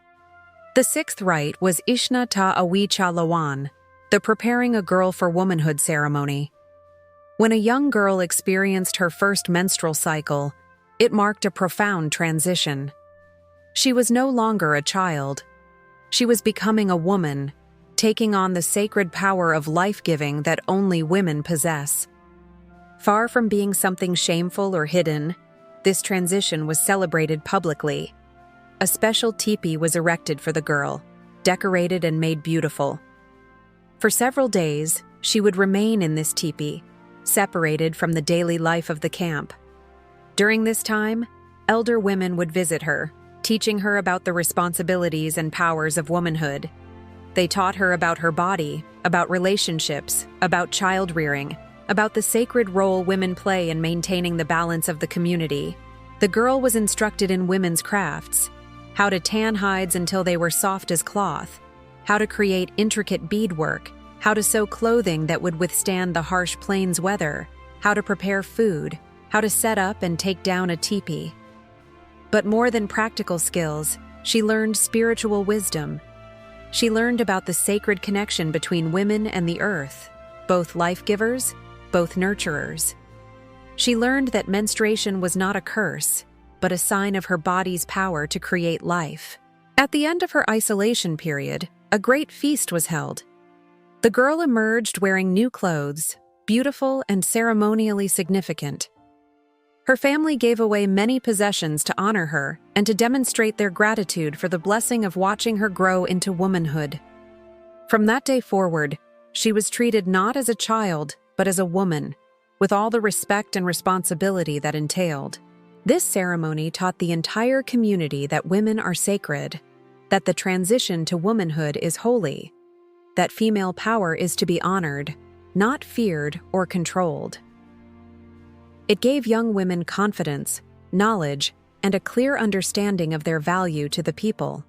The sixth rite was Ishna ta awi cha lawan, the preparing a girl for womanhood ceremony. When a young girl experienced her first menstrual cycle, it marked a profound transition. She was no longer a child. She was becoming a woman, taking on the sacred power of life-giving that only women possess. Far from being something shameful or hidden, this transition was celebrated publicly. A special teepee was erected for the girl, decorated and made beautiful. For several days, she would remain in this teepee, separated from the daily life of the camp. During this time, elder women would visit her, teaching her about the responsibilities and powers of womanhood. They taught her about her body, about relationships, about child-rearing, about the sacred role women play in maintaining the balance of the community. The girl was instructed in women's crafts, how to tan hides until they were soft as cloth, how to create intricate beadwork, how to sew clothing that would withstand the harsh plains weather, how to prepare food, how to set up and take down a teepee. But more than practical skills, she learned spiritual wisdom. She learned about the sacred connection between women and the earth, both life-givers, both nurturers. She learned that menstruation was not a curse, but a sign of her body's power to create life. At the end of her isolation period, a great feast was held. The girl emerged wearing new clothes, beautiful and ceremonially significant. Her family gave away many possessions to honor her and to demonstrate their gratitude for the blessing of watching her grow into womanhood. From that day forward, she was treated not as a child, but as a woman, with all the respect and responsibility that entailed. This ceremony taught the entire community that women are sacred, that the transition to womanhood is holy, that female power is to be honored, not feared or controlled. It gave young women confidence, knowledge, and a clear understanding of their value to the people.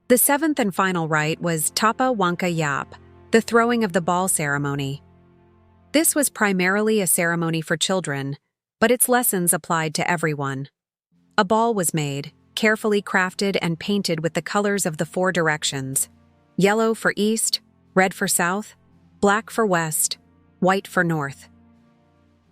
The seventh and final rite was Tapa Wanka Yap, the throwing of the ball ceremony. This was primarily a ceremony for children, but its lessons applied to everyone. A ball was made, carefully crafted and painted with the colors of the 4 directions: yellow for east, red for south, black for west, white for north.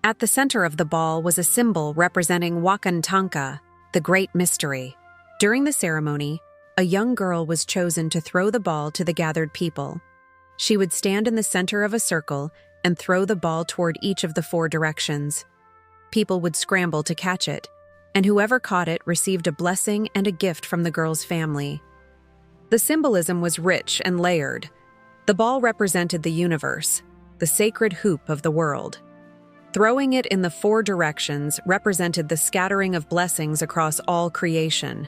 At the center of the ball was a symbol representing Wakantanka, the Great Mystery. During the ceremony, a young girl was chosen to throw the ball to the gathered people. She would stand in the center of a circle and throw the ball toward each of the 4 directions. People would scramble to catch it, and whoever caught it received a blessing and a gift from the girl's family. The symbolism was rich and layered. The ball represented the universe, the sacred hoop of the world. Throwing it in the 4 directions represented the scattering of blessings across all creation.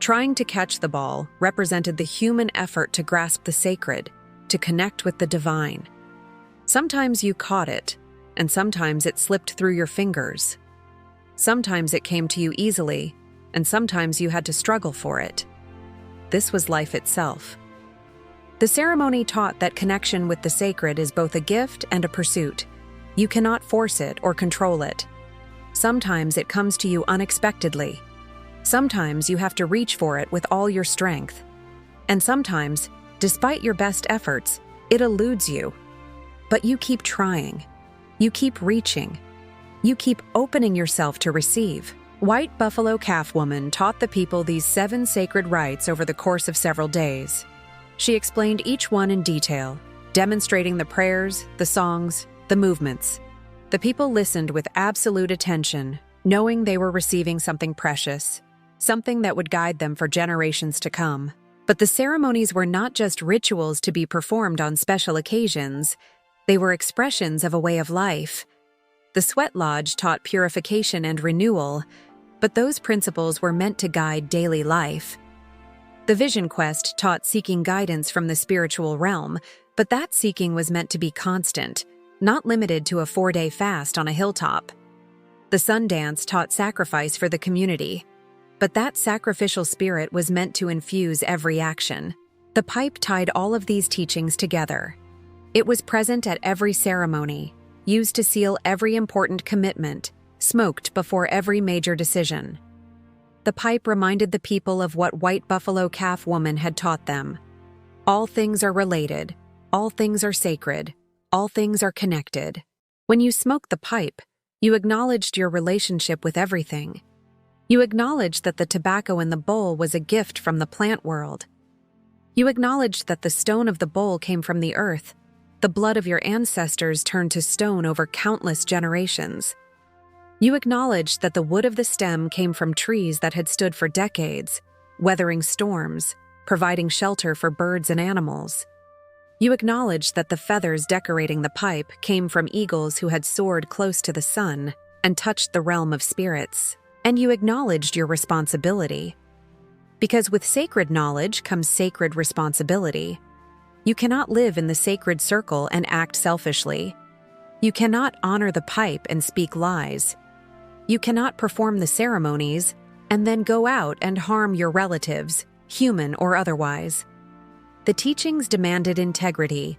Trying to catch the ball represented the human effort to grasp the sacred, to connect with the divine. Sometimes you caught it, and sometimes it slipped through your fingers. Sometimes it came to you easily, and sometimes you had to struggle for it. This was life itself. The ceremony taught that connection with the sacred is both a gift and a pursuit. You cannot force it or control it. Sometimes it comes to you unexpectedly. Sometimes you have to reach for it with all your strength. And sometimes, despite your best efforts, it eludes you. But you keep trying. You keep reaching. You keep opening yourself to receive. White Buffalo Calf Woman taught the people these 7 sacred rites over the course of several days. She explained each one in detail, demonstrating the prayers, the songs, the movements. The people listened with absolute attention, knowing they were receiving something precious, something that would guide them for generations to come. But the ceremonies were not just rituals to be performed on special occasions, they were expressions of a way of life. The Sweat Lodge taught purification and renewal, but those principles were meant to guide daily life. The Vision Quest taught seeking guidance from the spiritual realm, but that seeking was meant to be constant, not limited to a 4-day fast on a hilltop. The Sun Dance taught sacrifice for the community, but that sacrificial spirit was meant to infuse every action. The pipe tied all of these teachings together. It was present at every ceremony, used to seal every important commitment, smoked before every major decision. The pipe reminded the people of what White Buffalo Calf Woman had taught them. All things are related, all things are sacred, all things are connected. When you smoked the pipe, you acknowledged your relationship with everything. You acknowledged that the tobacco in the bowl was a gift from the plant world. You acknowledged that the stone of the bowl came from the earth. The blood of your ancestors turned to stone over countless generations. You acknowledged that the wood of the stem came from trees that had stood for decades, weathering storms, providing shelter for birds and animals. You acknowledged that the feathers decorating the pipe came from eagles who had soared close to the sun and touched the realm of spirits. And you acknowledged your responsibility. Because with sacred knowledge comes sacred responsibility. You cannot live in the sacred circle and act selfishly. You cannot honor the pipe and speak lies. You cannot perform the ceremonies and then go out and harm your relatives, human or otherwise. The teachings demanded integrity.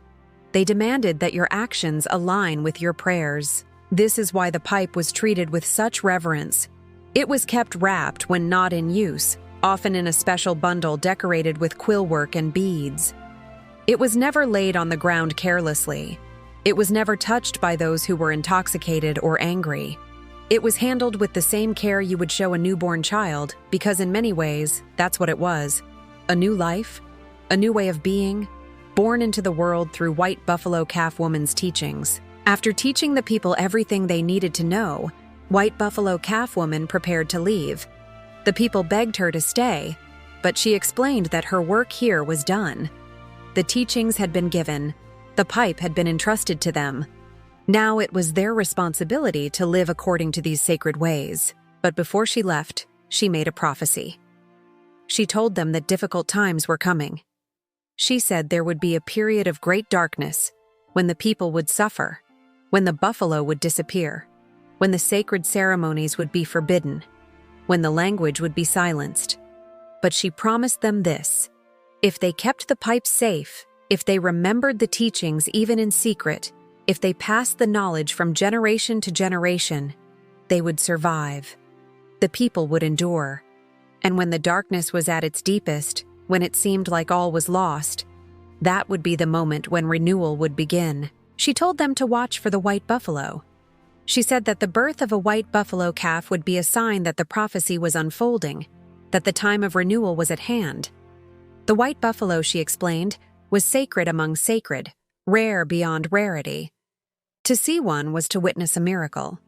They demanded that your actions align with your prayers. This is why the pipe was treated with such reverence. It was kept wrapped when not in use, often in a special bundle decorated with quill work and beads. It was never laid on the ground carelessly. It was never touched by those who were intoxicated or angry. It was handled with the same care you would show a newborn child, because in many ways, that's what it was. A new life, a new way of being, born into the world through White Buffalo Calf Woman's teachings. After teaching the people everything they needed to know, White Buffalo Calf Woman prepared to leave. The people begged her to stay, but she explained that her work here was done. The teachings had been given. The pipe had been entrusted to them. Now it was their responsibility to live according to these sacred ways. But before she left, she made a prophecy. She told them that difficult times were coming. She said there would be a period of great darkness, when the people would suffer, when the buffalo would disappear, when the sacred ceremonies would be forbidden, when the language would be silenced. But she promised them this: if they kept the pipe safe, if they remembered the teachings even in secret, if they passed the knowledge from generation to generation, they would survive. The people would endure. And when the darkness was at its deepest, when it seemed like all was lost, that would be the moment when renewal would begin. She told them to watch for the white buffalo. She said that the birth of a white buffalo calf would be a sign that the prophecy was unfolding, that the time of renewal was at hand. The white buffalo, she explained, was sacred among sacred, rare beyond rarity. To see one was to witness a miracle.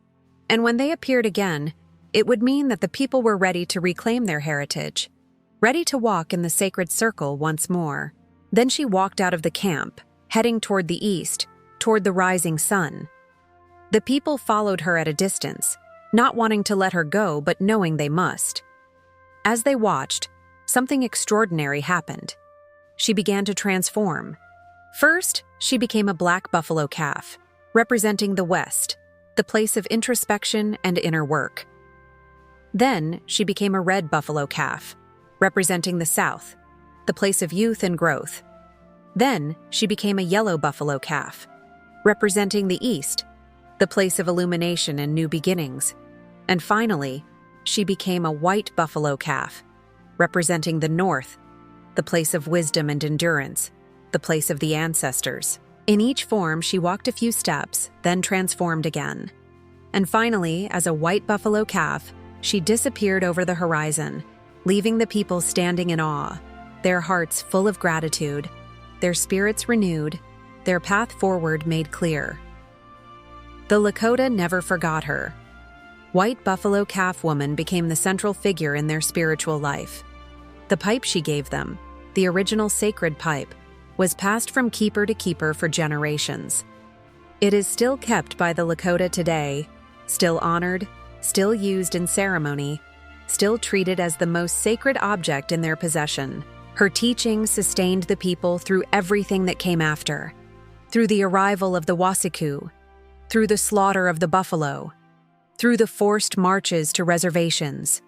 And when they appeared again, it would mean that the people were ready to reclaim their heritage, ready to walk in the sacred circle once more. Then she walked out of the camp, heading toward the east, toward the rising sun. The people followed her at a distance, not wanting to let her go but knowing they must. As they watched, something extraordinary happened. She began to transform. First, she became a black buffalo calf, representing the West, the place of introspection and inner work. Then, she became a red buffalo calf, representing the South, the place of youth and growth. Then, she became a yellow buffalo calf, representing the East, the place of illumination and new beginnings. And finally, she became a white buffalo calf, representing the North, the place of wisdom and endurance, the place of the ancestors. In each form, she walked a few steps, then transformed again. And finally, as a white buffalo calf, she disappeared over the horizon, leaving the people standing in awe, their hearts full of gratitude, their spirits renewed, their path forward made clear. The Lakota never forgot her. White buffalo calf woman became the central figure in their spiritual life. The pipe she gave them, the original sacred pipe, was passed from keeper to keeper for generations. It is still kept by the Lakota today, still honored, still used in ceremony, still treated as the most sacred object in their possession. Her teachings sustained the people through everything that came after, through the arrival of the Oceti, through the slaughter of the buffalo, through the forced marches to reservations,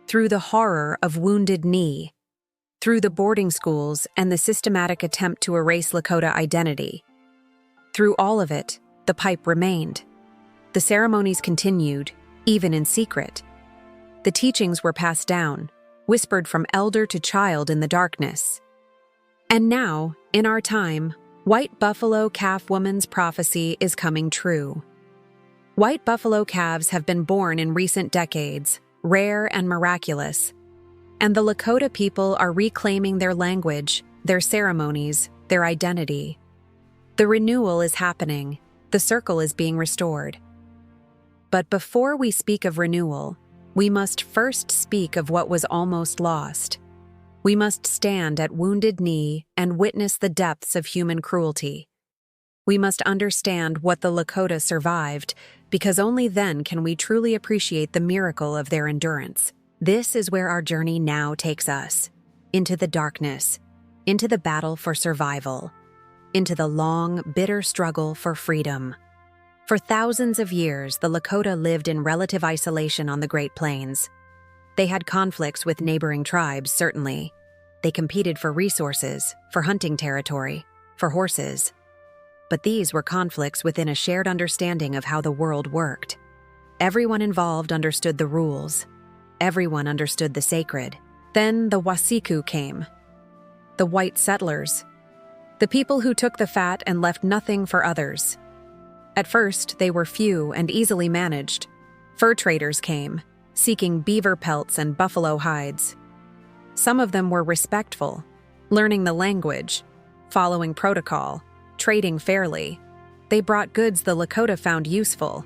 through the horror of Wounded Knee, through the boarding schools and the systematic attempt to erase Lakota identity. Through all of it, the pipe remained. The ceremonies continued, even in secret. The teachings were passed down, whispered from elder to child in the darkness. And now, in our time, White Buffalo Calf Woman's prophecy is coming true. White buffalo calves have been born in recent decades, rare and miraculous, and the Lakota people are reclaiming their language, their ceremonies, their identity. The renewal is happening, the circle is being restored. But before we speak of renewal, we must first speak of what was almost lost. We must stand at Wounded Knee and witness the depths of human cruelty. We must understand what the Lakota survived, because only then can we truly appreciate the miracle of their endurance. This is where our journey now takes us, into the darkness, into the battle for survival, into the long, bitter struggle for freedom. For thousands of years, the Lakota lived in relative isolation on the Great Plains. They had conflicts with neighboring tribes, certainly. They competed for resources, for hunting territory, for horses. But these were conflicts within a shared understanding of how the world worked. Everyone involved understood the rules. Everyone understood the sacred. Then the Oceti came. The white settlers. The people who took the fat and left nothing for others. At first, they were few and easily managed. Fur traders came, seeking beaver pelts and buffalo hides. Some of them were respectful, learning the language, following protocol, trading fairly. They brought goods the Lakota found useful: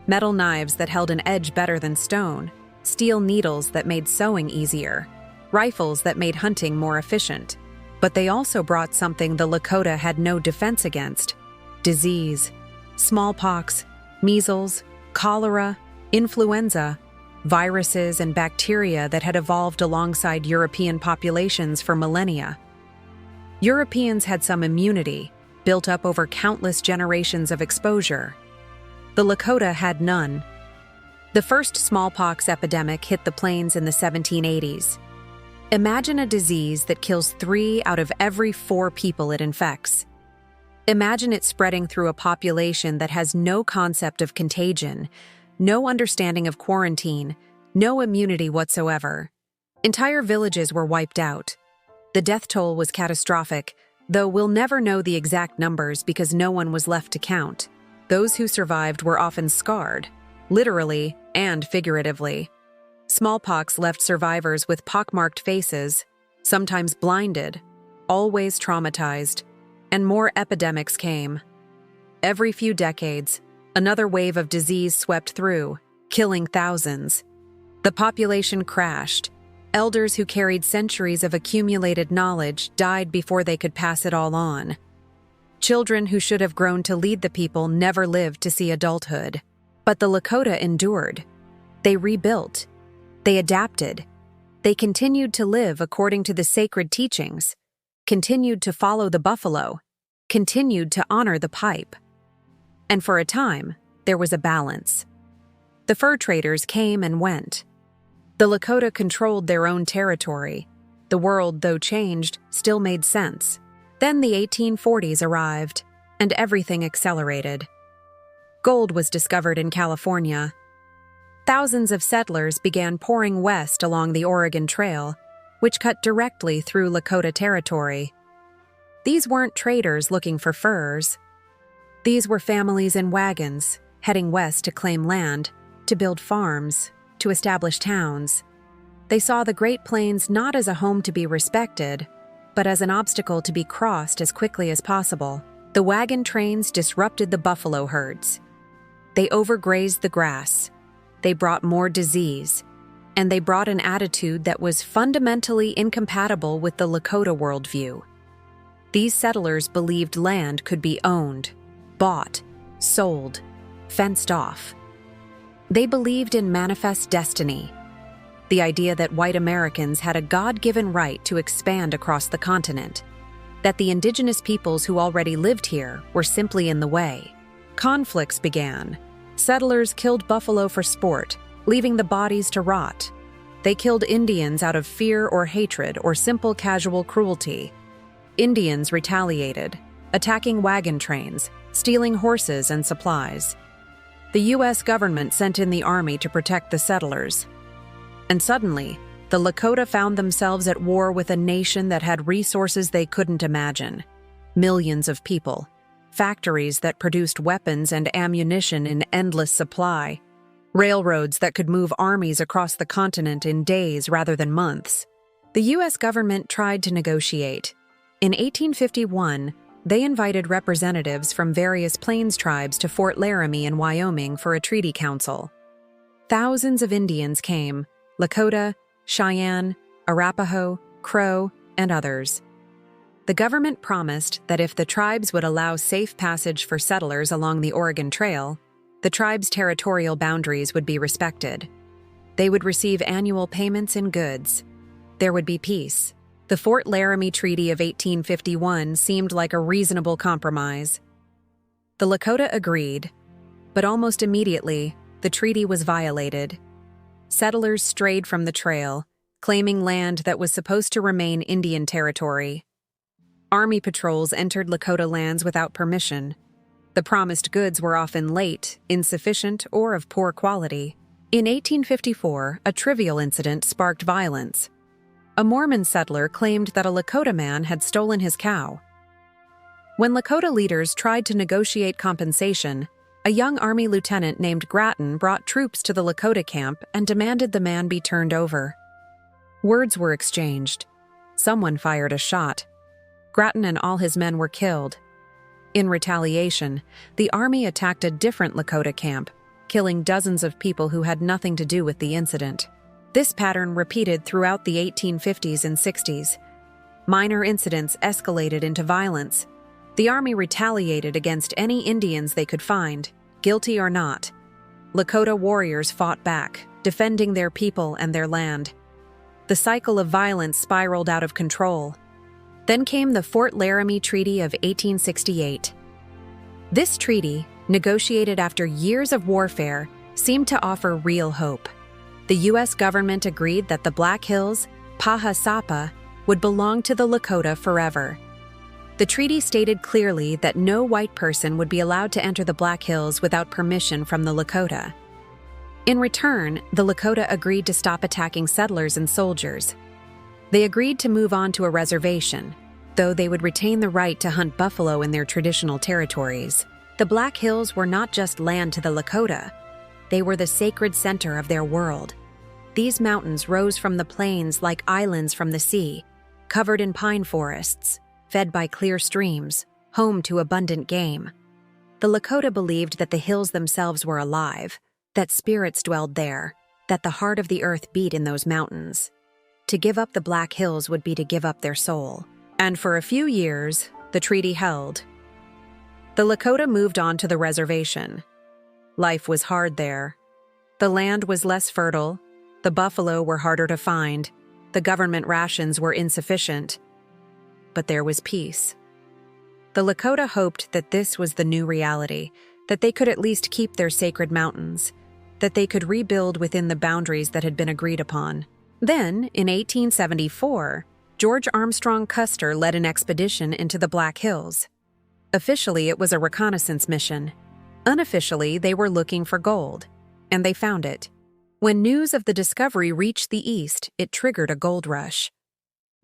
metal knives that held an edge better than stone, steel needles that made sewing easier, rifles that made hunting more efficient. But they also brought something the Lakota had no defense against: disease. Smallpox, measles, cholera, influenza, viruses and bacteria that had evolved alongside European populations for millennia. Europeans had some immunity, built up over countless generations of exposure. The Lakota had none. The first smallpox epidemic hit the plains in the 1780s. Imagine a disease that kills 3 out of every 4 people it infects. Imagine it spreading through a population that has no concept of contagion, no understanding of quarantine, no immunity whatsoever. Entire villages were wiped out. The death toll was catastrophic, though we'll never know the exact numbers because no one was left to count. Those who survived were often scarred, literally and figuratively. Smallpox left survivors with pockmarked faces, sometimes blinded, always traumatized, and more epidemics came. Every few decades, another wave of disease swept through, killing thousands. The population crashed. Elders who carried centuries of accumulated knowledge died before they could pass it all on. Children who should have grown to lead the people never lived to see adulthood. But the Lakota endured. They rebuilt. They adapted. They continued to live according to the sacred teachings, continued to follow the buffalo, continued to honor the pipe. And for a time, there was a balance. The fur traders came and went. The Lakota controlled their own territory. The world, though changed, still made sense. Then the 1840s arrived, and everything accelerated. Gold was discovered in California. Thousands of settlers began pouring west along the Oregon Trail, which cut directly through Lakota territory. These weren't traders looking for furs. These were families in wagons, heading west to claim land, to build farms, to establish towns. They saw the Great Plains not as a home to be respected, but as an obstacle to be crossed as quickly as possible. The wagon trains disrupted the buffalo herds. They overgrazed the grass. They brought more disease. And they brought an attitude that was fundamentally incompatible with the Lakota worldview. These settlers believed land could be owned, bought, sold, fenced off. They believed in manifest destiny, the idea that white Americans had a God-given right to expand across the continent, that the indigenous peoples who already lived here were simply in the way. Conflicts began. Settlers killed buffalo for sport, leaving the bodies to rot. They killed Indians out of fear or hatred or simple casual cruelty. Indians retaliated, attacking wagon trains, stealing horses and supplies. The U.S. government sent in the army to protect the settlers. And suddenly, the Lakota found themselves at war with a nation that had resources they couldn't imagine. Millions of people, factories that produced weapons and ammunition in endless supply, railroads that could move armies across the continent in days rather than months. The U.S. government tried to negotiate. In 1851, they invited representatives from various Plains tribes to Fort Laramie in Wyoming for a treaty council. Thousands of Indians came: Lakota, Cheyenne, Arapaho, Crow, and others. The government promised that if the tribes would allow safe passage for settlers along the Oregon Trail, the tribe's territorial boundaries would be respected. They would receive annual payments in goods. There would be peace. The Fort Laramie Treaty of 1851 seemed like a reasonable compromise. The Lakota agreed, but almost immediately, the treaty was violated. Settlers strayed from the trail, claiming land that was supposed to remain Indian territory. Army patrols entered Lakota lands without permission. The promised goods were often late, insufficient, or of poor quality. In 1854, a trivial incident sparked violence. A Mormon settler claimed that a Lakota man had stolen his cow. When Lakota leaders tried to negotiate compensation, a young Army lieutenant named Grattan brought troops to the Lakota camp and demanded the man be turned over. Words were exchanged. Someone fired a shot. Grattan and all his men were killed. In retaliation, the Army attacked a different Lakota camp, killing dozens of people who had nothing to do with the incident. This pattern repeated throughout the 1850s and 60s. Minor incidents escalated into violence. The Army retaliated against any Indians they could find, guilty or not. Lakota warriors fought back, defending their people and their land. The cycle of violence spiraled out of control. Then came the Fort Laramie Treaty of 1868. This treaty, negotiated after years of warfare, seemed to offer real hope. The U.S. government agreed that the Black Hills, Pahasapa, would belong to the Lakota forever. The treaty stated clearly that no white person would be allowed to enter the Black Hills without permission from the Lakota. In return, the Lakota agreed to stop attacking settlers and soldiers. They agreed to move on to a reservation, though they would retain the right to hunt buffalo in their traditional territories. The Black Hills were not just land to the Lakota. They were the sacred center of their world. These mountains rose from the plains like islands from the sea, covered in pine forests, fed by clear streams, home to abundant game. The Lakota believed that the hills themselves were alive, that spirits dwelled there, that the heart of the earth beat in those mountains. To give up the Black Hills would be to give up their soul. And for a few years, the treaty held. The Lakota moved on to the reservation. Life was hard there. The land was less fertile, the buffalo were harder to find, the government rations were insufficient. But there was peace. The Lakota hoped that this was the new reality, that they could at least keep their sacred mountains, that they could rebuild within the boundaries that had been agreed upon. Then, in 1874, George Armstrong Custer led an expedition into the Black Hills. Officially, it was a reconnaissance mission. Unofficially, they were looking for gold, and they found it. When news of the discovery reached the east, it triggered a gold rush.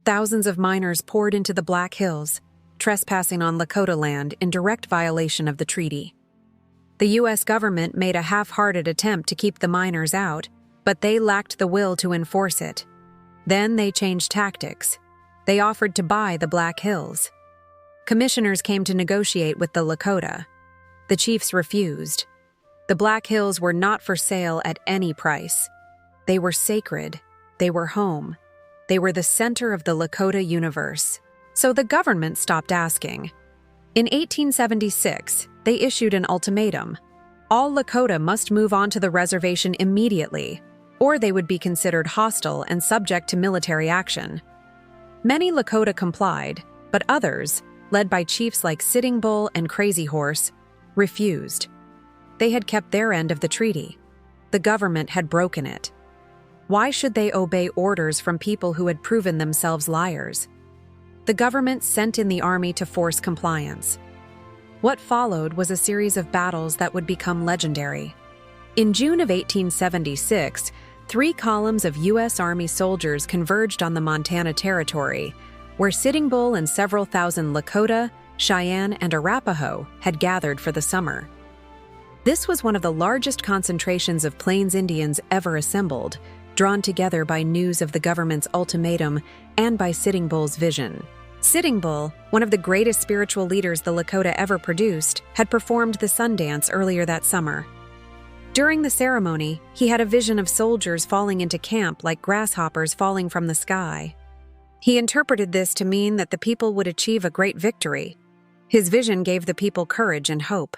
Thousands of miners poured into the Black Hills. trespassing on Lakota land in direct violation of the treaty. The U.S. government made a half-hearted attempt to keep the miners out, but they lacked the will to enforce it. Then they changed tactics. They offered to buy the Black Hills. Commissioners came to negotiate with the Lakota. The chiefs refused. The Black Hills were not for sale at any price. They were sacred. They were home. They were the center of the Lakota universe. So the government stopped asking. In 1876, they issued an ultimatum. All Lakota must move onto the reservation immediately, or they would be considered hostile and subject to military action. Many Lakota complied, but others, led by chiefs like Sitting Bull and Crazy Horse, refused. They had kept their end of the treaty. The government had broken it. Why should they obey orders from people who had proven themselves liars? The government sent in the army to force compliance. What followed was a series of battles that would become legendary. In June of 1876, 3 columns of U.S. Army soldiers converged on the Montana Territory, where Sitting Bull and several thousand Lakota, Cheyenne, and Arapaho had gathered for the summer. This was one of the largest concentrations of Plains Indians ever assembled, drawn together by news of the government's ultimatum and by Sitting Bull's vision. Sitting Bull, one of the greatest spiritual leaders the Lakota ever produced, had performed the Sundance earlier that summer. During the ceremony, he had a vision of soldiers falling into camp like grasshoppers falling from the sky. He interpreted this to mean that the people would achieve a great victory. His vision gave the people courage and hope.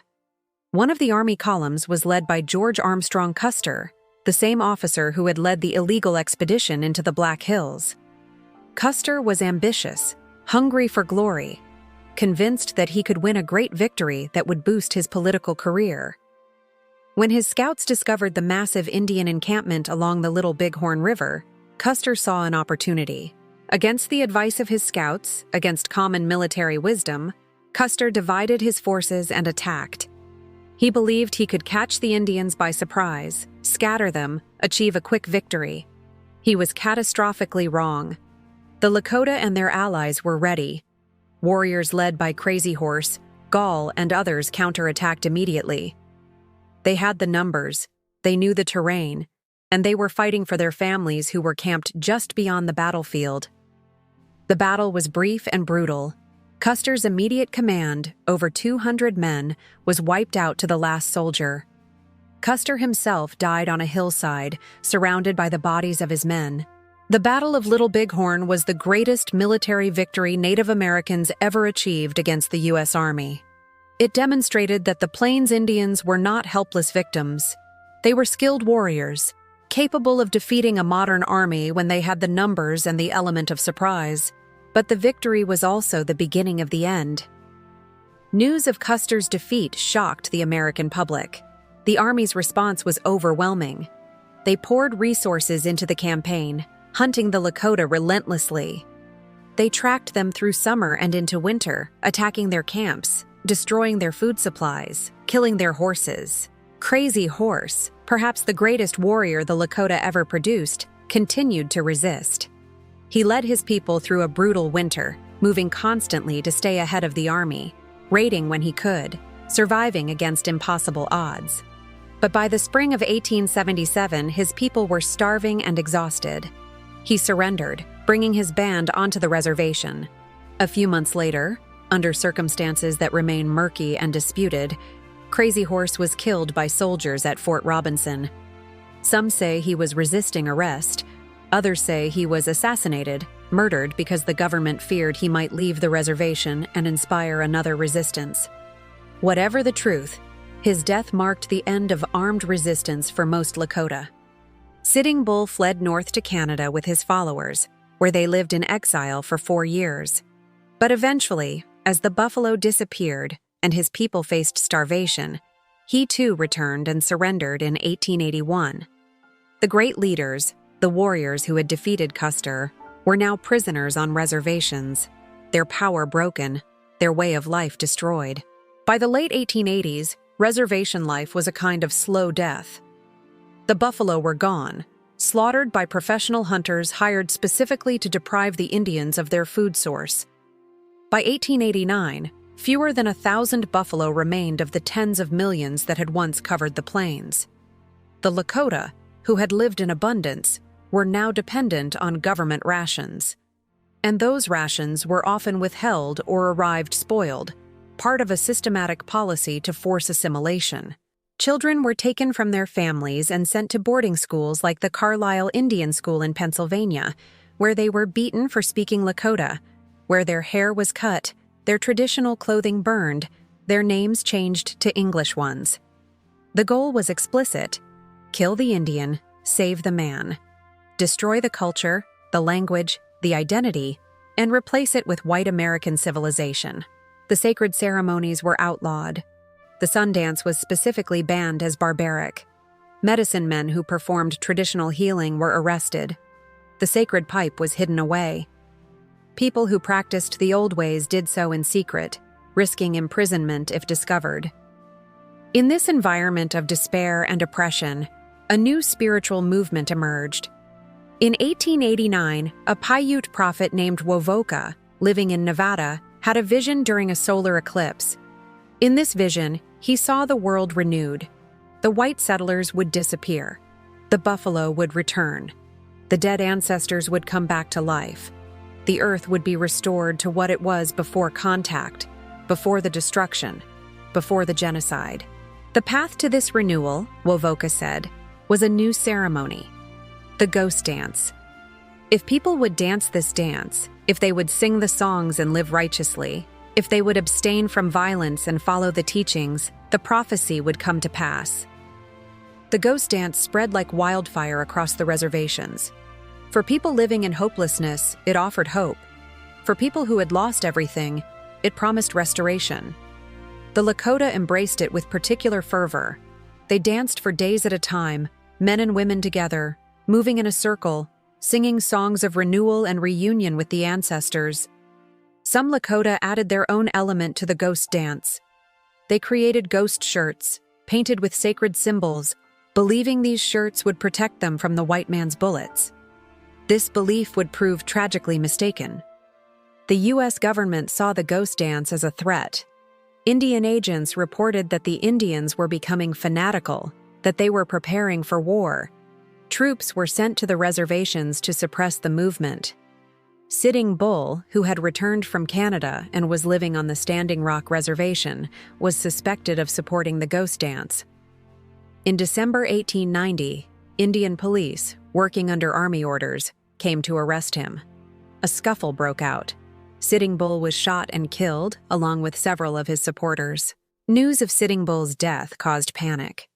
One of the army columns was led by George Armstrong Custer, the same officer who had led the illegal expedition into the Black Hills. Custer was ambitious, hungry for glory, convinced that he could win a great victory that would boost his political career. When his scouts discovered the massive Indian encampment along the Little Bighorn River, Custer saw an opportunity. Against the advice of his scouts, against common military wisdom, Custer divided his forces and attacked. He believed he could catch the Indians by surprise, scatter them, achieve a quick victory. He was catastrophically wrong. The Lakota and their allies were ready. Warriors led by Crazy Horse, Gall, and others counterattacked immediately. They had the numbers, they knew the terrain, and they were fighting for their families who were camped just beyond the battlefield. The battle was brief and brutal. Custer's immediate command, over 200 men, was wiped out to the last soldier. Custer himself died on a hillside, surrounded by the bodies of his men. The Battle of Little Bighorn was the greatest military victory Native Americans ever achieved against the U.S. Army. It demonstrated that the Plains Indians were not helpless victims. They were skilled warriors, capable of defeating a modern army when they had the numbers and the element of surprise. But the victory was also the beginning of the end. News of Custer's defeat shocked the American public. The Army's response was overwhelming. They poured resources into the campaign, hunting the Lakota relentlessly. They tracked them through summer and into winter, attacking their camps, destroying their food supplies, killing their horses. Crazy Horse, perhaps the greatest warrior the Lakota ever produced, continued to resist. He led his people through a brutal winter, moving constantly to stay ahead of the army, raiding when he could, surviving against impossible odds. But by the spring of 1877, his people were starving and exhausted. He surrendered, bringing his band onto the reservation. A few months later, under circumstances that remain murky and disputed, Crazy Horse was killed by soldiers at Fort Robinson. Some say he was resisting arrest. Others say he was assassinated, murdered because the government feared he might leave the reservation and inspire another resistance. Whatever the truth, his death marked the end of armed resistance for most Lakota. Sitting Bull fled north to Canada with his followers, where they lived in exile for 4 years. But eventually, as the buffalo disappeared and his people faced starvation, he too returned and surrendered in 1881. The great leaders, the warriors who had defeated Custer, were now prisoners on reservations, their power broken, their way of life destroyed. By the late 1880s, reservation life was a kind of slow death. The buffalo were gone, slaughtered by professional hunters hired specifically to deprive the Indians of their food source. By 1889, fewer than 1,000 buffalo remained of the tens of millions that had once covered the plains. The Lakota, who had lived in abundance, were now dependent on government rations. And those rations were often withheld or arrived spoiled, part of a systematic policy to force assimilation. Children were taken from their families and sent to boarding schools like the Carlisle Indian School in Pennsylvania, where they were beaten for speaking Lakota, where their hair was cut, their traditional clothing burned, their names changed to English ones. The goal was explicit: kill the Indian, save the man. Destroy the culture, the language, the identity, and replace it with white American civilization. The sacred ceremonies were outlawed. The sun dance was specifically banned as barbaric. Medicine men who performed traditional healing were arrested. The sacred pipe was hidden away. People who practiced the old ways did so in secret, risking imprisonment if discovered. In this environment of despair and oppression, a new spiritual movement emerged. In 1889, a Paiute prophet named Wovoka, living in Nevada, had a vision during a solar eclipse. In this vision, he saw the world renewed. The white settlers would disappear. The buffalo would return. The dead ancestors would come back to life. The earth would be restored to what it was before contact, before the destruction, before the genocide. The path to this renewal, Wovoka said, was a new ceremony: the ghost dance. If people would dance this dance, if they would sing the songs and live righteously, if they would abstain from violence and follow the teachings, the prophecy would come to pass. The ghost dance spread like wildfire across the reservations. For people living in hopelessness, it offered hope. For people who had lost everything, it promised restoration. The Lakota embraced it with particular fervor. They danced for days at a time, men and women together, moving in a circle, singing songs of renewal and reunion with the ancestors. Some Lakota added their own element to the ghost dance. They created ghost shirts, painted with sacred symbols, believing these shirts would protect them from the white man's bullets. This belief would prove tragically mistaken. The U.S. government saw the ghost dance as a threat. Indian agents reported that the Indians were becoming fanatical, that they were preparing for war. Troops were sent to the reservations to suppress the movement. Sitting Bull, who had returned from Canada and was living on the Standing Rock Reservation, was suspected of supporting the ghost dance. In December 1890, Indian police, working under army orders, came to arrest him. A scuffle broke out. Sitting Bull was shot and killed, along with several of his supporters. News of Sitting Bull's death caused panic.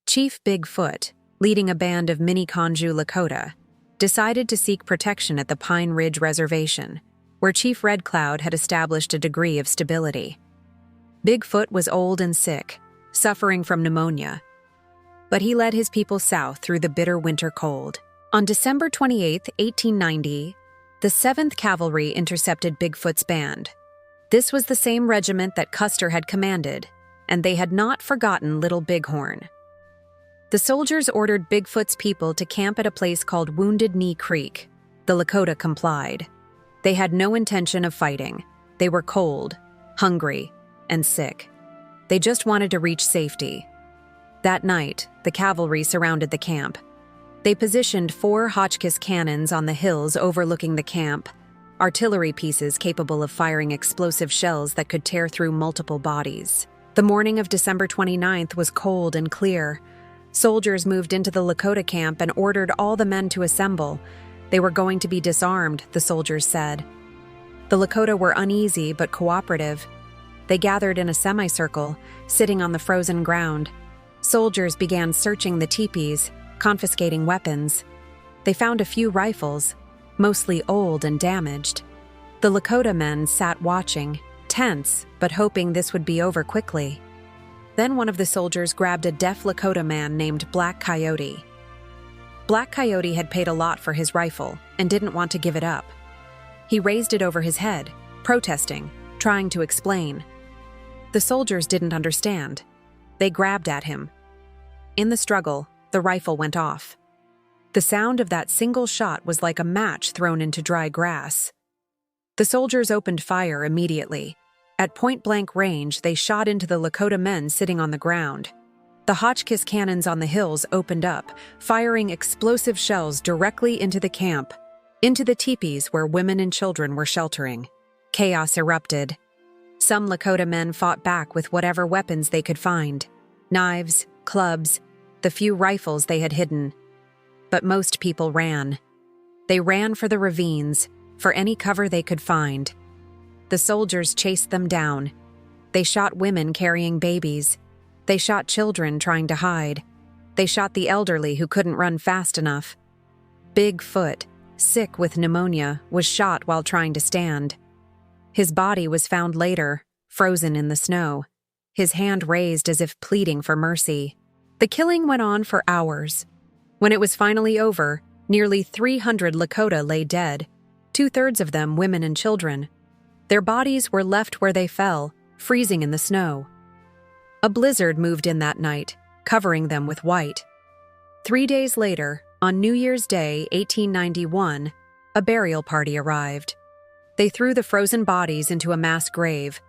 Chief Bigfoot, leading a band of Mini-Conjou Lakota, decided to seek protection at the Pine Ridge Reservation, where Chief Red Cloud had established a degree of stability. Bigfoot was old and sick, suffering from pneumonia, but he led his people south through the bitter winter cold. On December 28, 1890, the 7th Cavalry intercepted Bigfoot's band. This was the same regiment that Custer had commanded, and they had not forgotten Little Bighorn. The soldiers ordered Bigfoot's people to camp at a place called Wounded Knee Creek. The Lakota complied. They had no intention of fighting. They were cold, hungry, and sick. They just wanted to reach safety. That night, the cavalry surrounded the camp. They positioned 4 Hotchkiss cannons on the hills overlooking the camp, artillery pieces capable of firing explosive shells that could tear through multiple bodies. The morning of December 29th was cold and clear. Soldiers moved into the Lakota camp and ordered all the men to assemble. They were going to be disarmed, the soldiers said. The Lakota were uneasy but cooperative. They gathered in a semicircle, sitting on the frozen ground. Soldiers began searching the teepees, confiscating weapons. They found a few rifles, mostly old and damaged. The Lakota men sat watching, tense but hoping this would be over quickly. Then one of the soldiers grabbed a deaf Lakota man named Black Coyote. Black Coyote had paid a lot for his rifle and didn't want to give it up. He raised it over his head, protesting, trying to explain. The soldiers didn't understand. They grabbed at him. In the struggle, the rifle went off. The sound of that single shot was like a match thrown into dry grass. The soldiers opened fire immediately. At point-blank range, they shot into the Lakota men sitting on the ground. The Hotchkiss cannons on the hills opened up, firing explosive shells directly into the camp, into the teepees where women and children were sheltering. Chaos erupted. Some Lakota men fought back with whatever weapons they could find: knives, clubs, the few rifles they had hidden. But most people ran. They ran for the ravines, for any cover they could find. The soldiers chased them down. They shot women carrying babies. They shot children trying to hide. They shot the elderly who couldn't run fast enough. Bigfoot, sick with pneumonia, was shot while trying to stand. His body was found later, frozen in the snow, his hand raised as if pleading for mercy. The killing went on for hours. When it was finally over, nearly 300 Lakota lay dead, 2/3 of them women and children. Their bodies were left where they fell, freezing in the snow. A blizzard moved in that night, covering them with white. 3 days later, on New Year's Day, 1891, a burial party arrived. They threw the frozen bodies into a mass grave,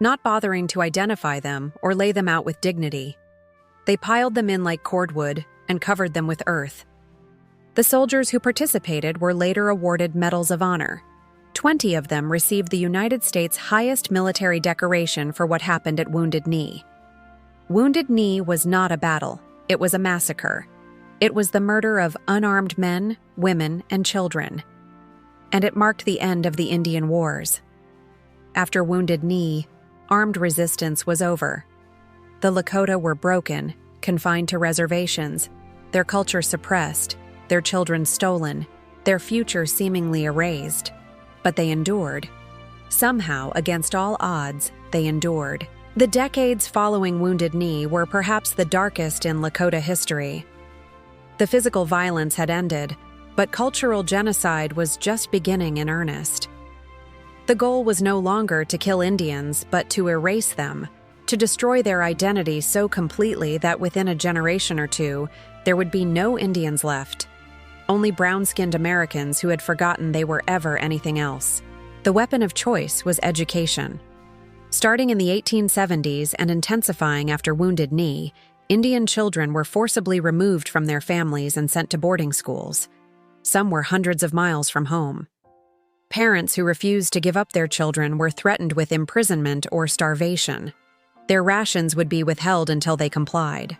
not bothering to identify them or lay them out with dignity. They piled them in like cordwood and covered them with earth. The soldiers who participated were later awarded Medals of Honor. 20 of them received the United States' highest military decoration for what happened at Wounded Knee. Wounded Knee was not a battle, it was a massacre. It was the murder of unarmed men, women, and children. And it marked the end of the Indian Wars. After Wounded Knee, armed resistance was over. The Lakota were broken, confined to reservations, their culture suppressed, their children stolen, their future seemingly erased. But they endured. Somehow, against all odds, they endured. The decades following Wounded Knee were perhaps the darkest in Lakota history. The physical violence had ended, but cultural genocide was just beginning in earnest. The goal was no longer to kill Indians, but to erase them, to destroy their identity so completely that within a generation or two, there would be no Indians left. Only brown-skinned Americans who had forgotten they were ever anything else. The weapon of choice was education. Starting in the 1870s and intensifying after Wounded Knee, Indian children were forcibly removed from their families and sent to boarding schools. Some were hundreds of miles from home. Parents who refused to give up their children were threatened with imprisonment or starvation. Their rations would be withheld until they complied.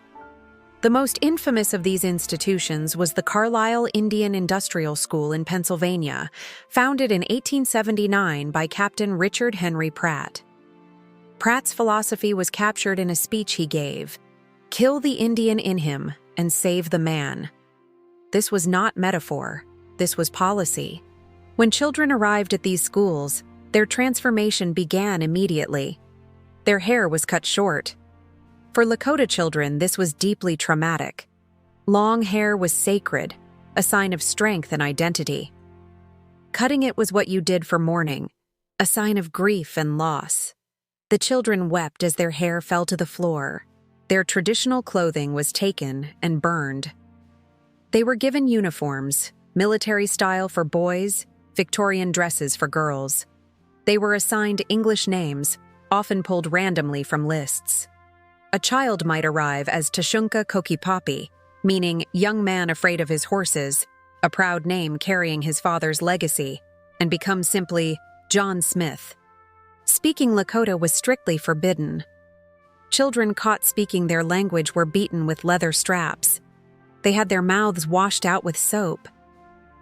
The most infamous of these institutions was the Carlisle Indian Industrial School in Pennsylvania, founded in 1879 by Captain Richard Henry Pratt. Pratt's philosophy was captured in a speech he gave: "Kill the Indian in him and save the man." This was not metaphor, this was policy. When children arrived at these schools, their transformation began immediately. Their hair was cut short. For Lakota children, this was deeply traumatic. Long hair was sacred, a sign of strength and identity. Cutting it was what you did for mourning, a sign of grief and loss. The children wept as their hair fell to the floor. Their traditional clothing was taken and burned. They were given uniforms, military style for boys, Victorian dresses for girls. They were assigned English names, often pulled randomly from lists. A child might arrive as Tashunka Kokipapi, meaning young man afraid of his horses, a proud name carrying his father's legacy, and become simply John Smith. Speaking Lakota was strictly forbidden. Children caught speaking their language were beaten with leather straps. They had their mouths washed out with soap.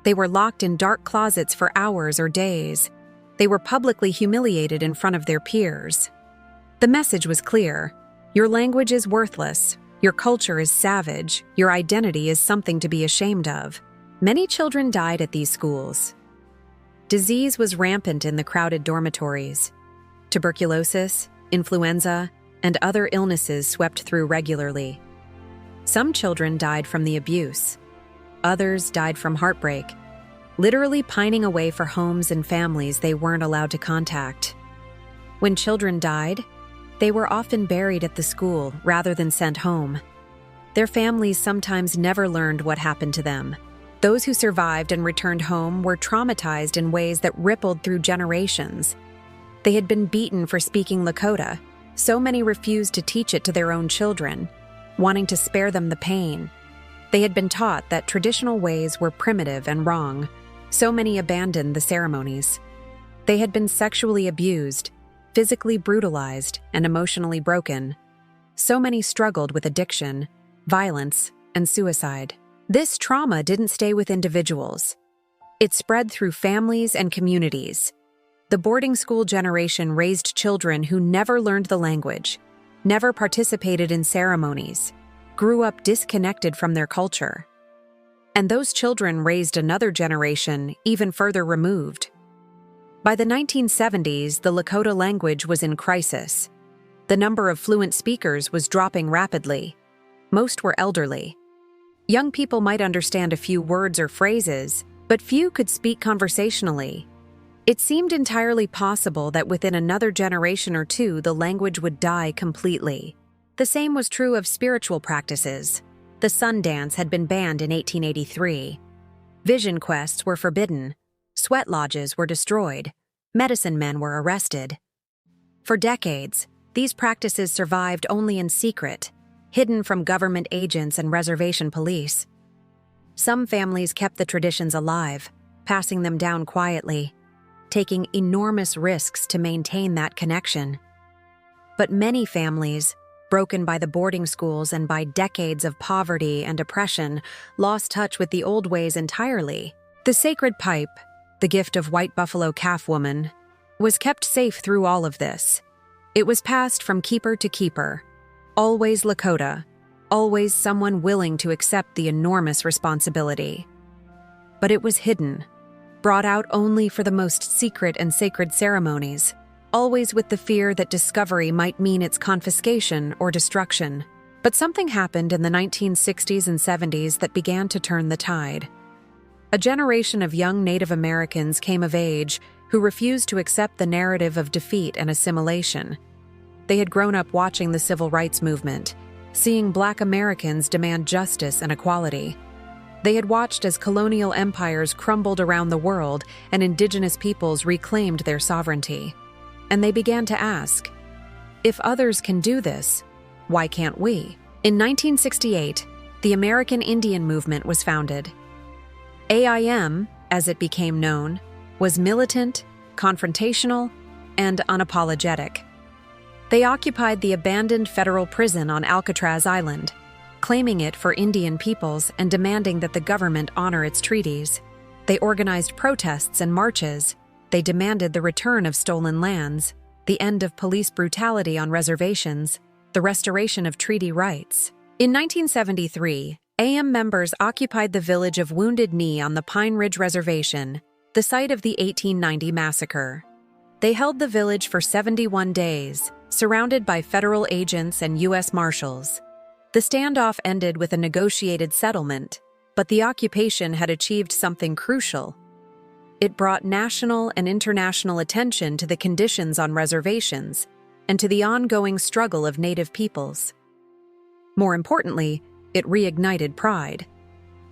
They were locked in dark closets for hours or days. They were publicly humiliated in front of their peers. The message was clear: your language is worthless, your culture is savage, your identity is something to be ashamed of. Many children died at these schools. Disease was rampant in the crowded dormitories. Tuberculosis, influenza, and other illnesses swept through regularly. Some children died from the abuse. Others died from heartbreak, literally pining away for homes and families they weren't allowed to contact. When children died, they were often buried at the school rather than sent home. Their families sometimes never learned what happened to them. Those who survived and returned home were traumatized in ways that rippled through generations. They had been beaten for speaking Lakota. So many refused to teach it to their own children, wanting to spare them the pain. They had been taught that traditional ways were primitive and wrong. So many abandoned the ceremonies. They had been sexually abused, physically brutalized, and emotionally broken. So many struggled with addiction, violence, and suicide. This trauma didn't stay with individuals. It spread through families and communities. The boarding school generation raised children who never learned the language, never participated in ceremonies, grew up disconnected from their culture. And those children raised another generation even further removed. By the 1970s, the Lakota language was in crisis. The number of fluent speakers was dropping rapidly. Most were elderly. Young people might understand a few words or phrases, but few could speak conversationally. It seemed entirely possible that within another generation or two, the language would die completely. The same was true of spiritual practices. The sun dance had been banned in 1883. Vision quests were forbidden. Sweat lodges were destroyed. Medicine men were arrested. For decades, these practices survived only in secret, hidden from government agents and reservation police. Some families kept the traditions alive, passing them down quietly, taking enormous risks to maintain that connection. But many families, broken by the boarding schools and by decades of poverty and oppression, lost touch with the old ways entirely. The sacred pipe, the gift of white buffalo calf woman, was kept safe through all of this. It was passed from keeper to keeper, always Lakota, always someone willing to accept the enormous responsibility. But it was hidden, brought out only for the most secret and sacred ceremonies, always with the fear that discovery might mean its confiscation or destruction. But something happened in the 1960s and 70s that began to turn the tide. A generation of young Native Americans came of age who refused to accept the narrative of defeat and assimilation. They had grown up watching the civil rights movement, seeing Black Americans demand justice and equality. They had watched as colonial empires crumbled around the world and indigenous peoples reclaimed their sovereignty. And they began to ask, if others can do this, why can't we? In 1968, the American Indian Movement was founded. AIM, as it became known, was militant, confrontational, and unapologetic. They occupied the abandoned federal prison on Alcatraz Island, claiming it for Indian peoples and demanding that the government honor its treaties. They organized protests and marches. They demanded the return of stolen lands, the end of police brutality on reservations, the restoration of treaty rights. In 1973, AM members occupied the village of Wounded Knee on the Pine Ridge Reservation, the site of the 1890 massacre. They held the village for 71 days, surrounded by federal agents and U.S. Marshals. The standoff ended with a negotiated settlement, but the occupation had achieved something crucial. It brought national and international attention to the conditions on reservations and to the ongoing struggle of Native peoples. More importantly, it reignited pride.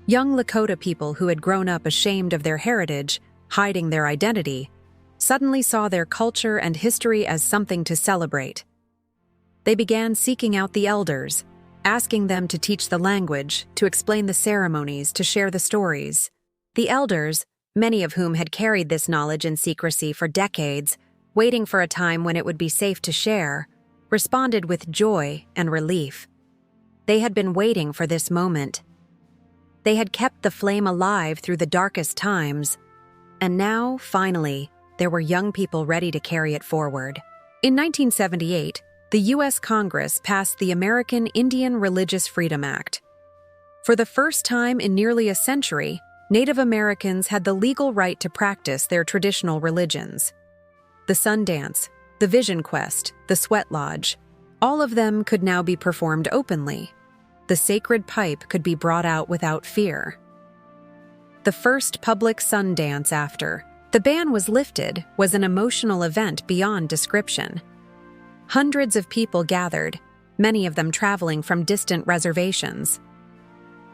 Young Lakota people who had grown up ashamed of their heritage, hiding their identity, suddenly saw their culture and history as something to celebrate. They began seeking out the elders, asking them to teach the language, to explain the ceremonies, to share the stories. The elders, many of whom had carried this knowledge in secrecy for decades, waiting for a time when it would be safe to share, responded with joy and relief. They had been waiting for this moment. They had kept the flame alive through the darkest times, and now, finally, there were young people ready to carry it forward. In 1978, the U.S. Congress passed the American Indian Religious Freedom Act. For the first time in nearly a century, Native Americans had the legal right to practice their traditional religions. The sun dance, the vision quest, the sweat lodge, all of them could now be performed openly. The sacred pipe could be brought out without fear. The first public sun dance after the ban was lifted was an emotional event beyond description. Hundreds of people gathered, many of them traveling from distant reservations.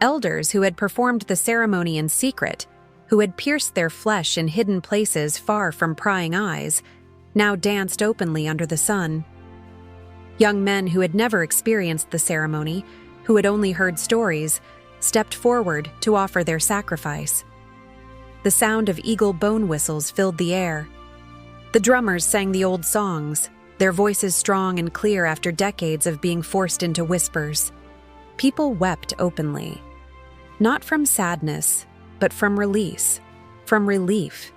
Elders who had performed the ceremony in secret, who had pierced their flesh in hidden places far from prying eyes, now danced openly under the sun. Young men who had never experienced the ceremony, who had only heard stories, stepped forward to offer their sacrifice. The sound of eagle bone whistles filled the air. The drummers sang the old songs, their voices strong and clear after decades of being forced into whispers. People wept openly, not from sadness, but from release, from relief,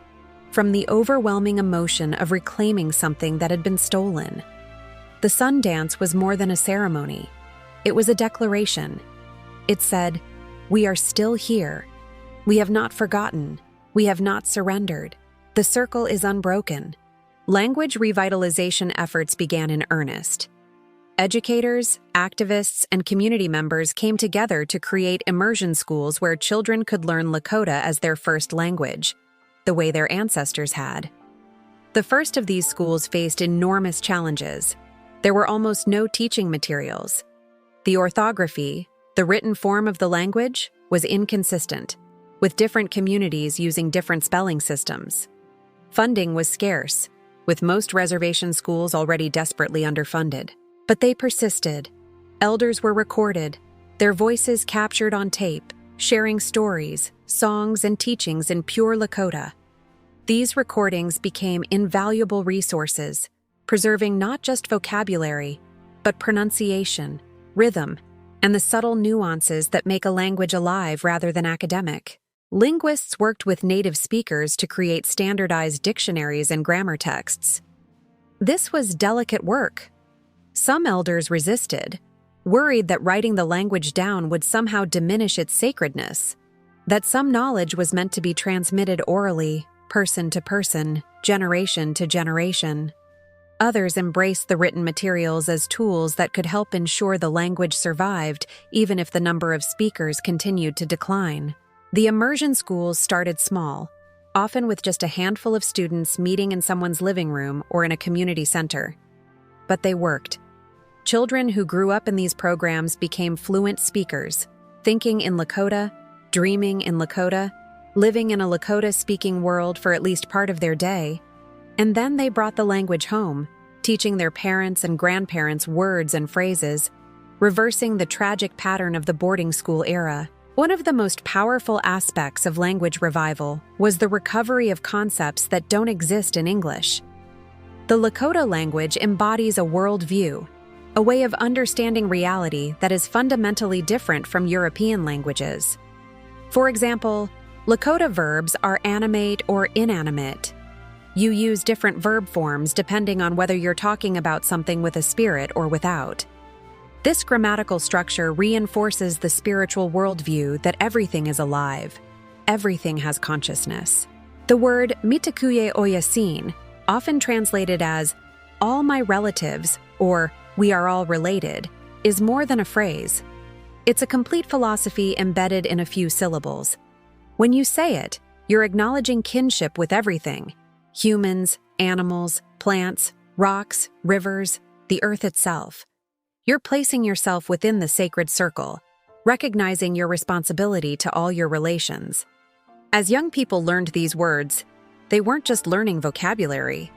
from the overwhelming emotion of reclaiming something that had been stolen. The sun dance was more than a ceremony. It was a declaration. It said, "We are still here. We have not forgotten. We have not surrendered. The circle is unbroken." Language revitalization efforts began in earnest. Educators, activists, and community members came together to create immersion schools where children could learn Lakota as their first language, the way their ancestors had. The first of these schools faced enormous challenges. There were almost no teaching materials. The orthography, the written form of the language, was inconsistent, with different communities using different spelling systems. Funding was scarce, with most reservation schools already desperately underfunded. But they persisted. Elders were recorded, their voices captured on tape, sharing stories, songs, and teachings in pure Lakota. These recordings became invaluable resources, preserving not just vocabulary, but pronunciation, rhythm, and the subtle nuances that make a language alive rather than academic. Linguists worked with native speakers to create standardized dictionaries and grammar texts. This was delicate work. Some elders resisted, worried that writing the language down would somehow diminish its sacredness, that some knowledge was meant to be transmitted orally, person to person, generation to generation. Others embraced the written materials as tools that could help ensure the language survived, even if the number of speakers continued to decline. The immersion schools started small, often with just a handful of students meeting in someone's living room or in a community center. But they worked. Children who grew up in these programs became fluent speakers, thinking in Lakota, dreaming in Lakota, living in a Lakota-speaking world for at least part of their day. And then they brought the language home, teaching their parents and grandparents words and phrases, reversing the tragic pattern of the boarding school era. One of the most powerful aspects of language revival was the recovery of concepts that don't exist in English. The Lakota language embodies a worldview, a way of understanding reality that is fundamentally different from European languages. For example, Lakota verbs are animate or inanimate. You use different verb forms depending on whether you're talking about something with a spirit or without. This grammatical structure reinforces the spiritual worldview that everything is alive, everything has consciousness. The word mitakuye oyasin, often translated as all my relatives or we are all related, is more than a phrase. It's a complete philosophy embedded in a few syllables. When you say it, you're acknowledging kinship with everything: humans, animals, plants, rocks, rivers, the earth itself. You're placing yourself within the sacred circle, recognizing your responsibility to all your relations. As young people learned these words, they weren't just learning vocabulary.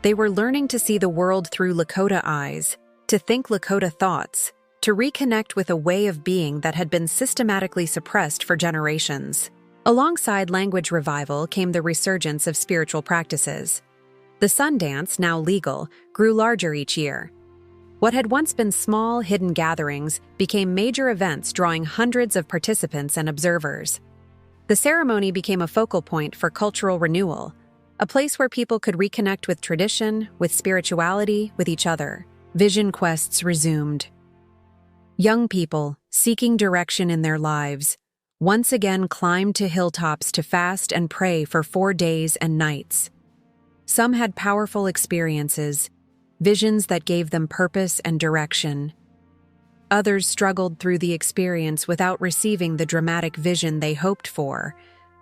They were learning to see the world through Lakota eyes, to think Lakota thoughts, to reconnect with a way of being that had been systematically suppressed for generations. Alongside language revival came the resurgence of spiritual practices. The sun dance, now legal, grew larger each year. What had once been small, hidden gatherings became major events drawing hundreds of participants and observers. The ceremony became a focal point for cultural renewal, a place where people could reconnect with tradition, with spirituality, with each other. Vision quests resumed. Young people, seeking direction in their lives, once again climbed to hilltops to fast and pray for 4 days and nights. Some had powerful experiences, visions that gave them purpose and direction. Others struggled through the experience without receiving the dramatic vision they hoped for,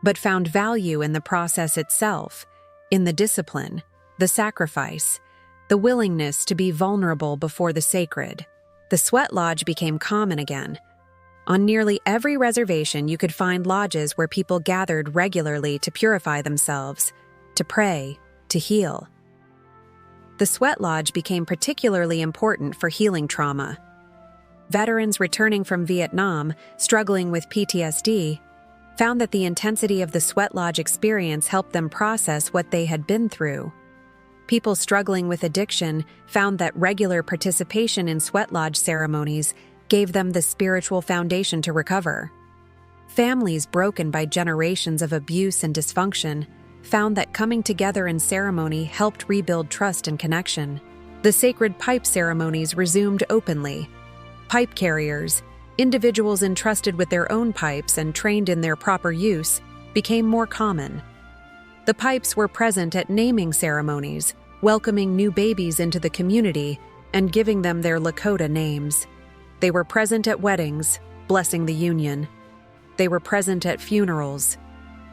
but found value in the process itself, in the discipline, the sacrifice, the willingness to be vulnerable before the sacred. The sweat lodge became common again. On nearly every reservation, you could find lodges where people gathered regularly to purify themselves, to pray, to heal. The sweat lodge became particularly important for healing trauma. Veterans returning from Vietnam, struggling with PTSD, found that the intensity of the sweat lodge experience helped them process what they had been through. People struggling with addiction found that regular participation in sweat lodge ceremonies gave them the spiritual foundation to recover. Families broken by generations of abuse and dysfunction found that coming together in ceremony helped rebuild trust and connection. The sacred pipe ceremonies resumed openly. Pipe carriers, individuals entrusted with their own pipes and trained in their proper use, became more common. The pipes were present at naming ceremonies, welcoming new babies into the community and giving them their Lakota names. They were present at weddings, blessing the union. They were present at funerals,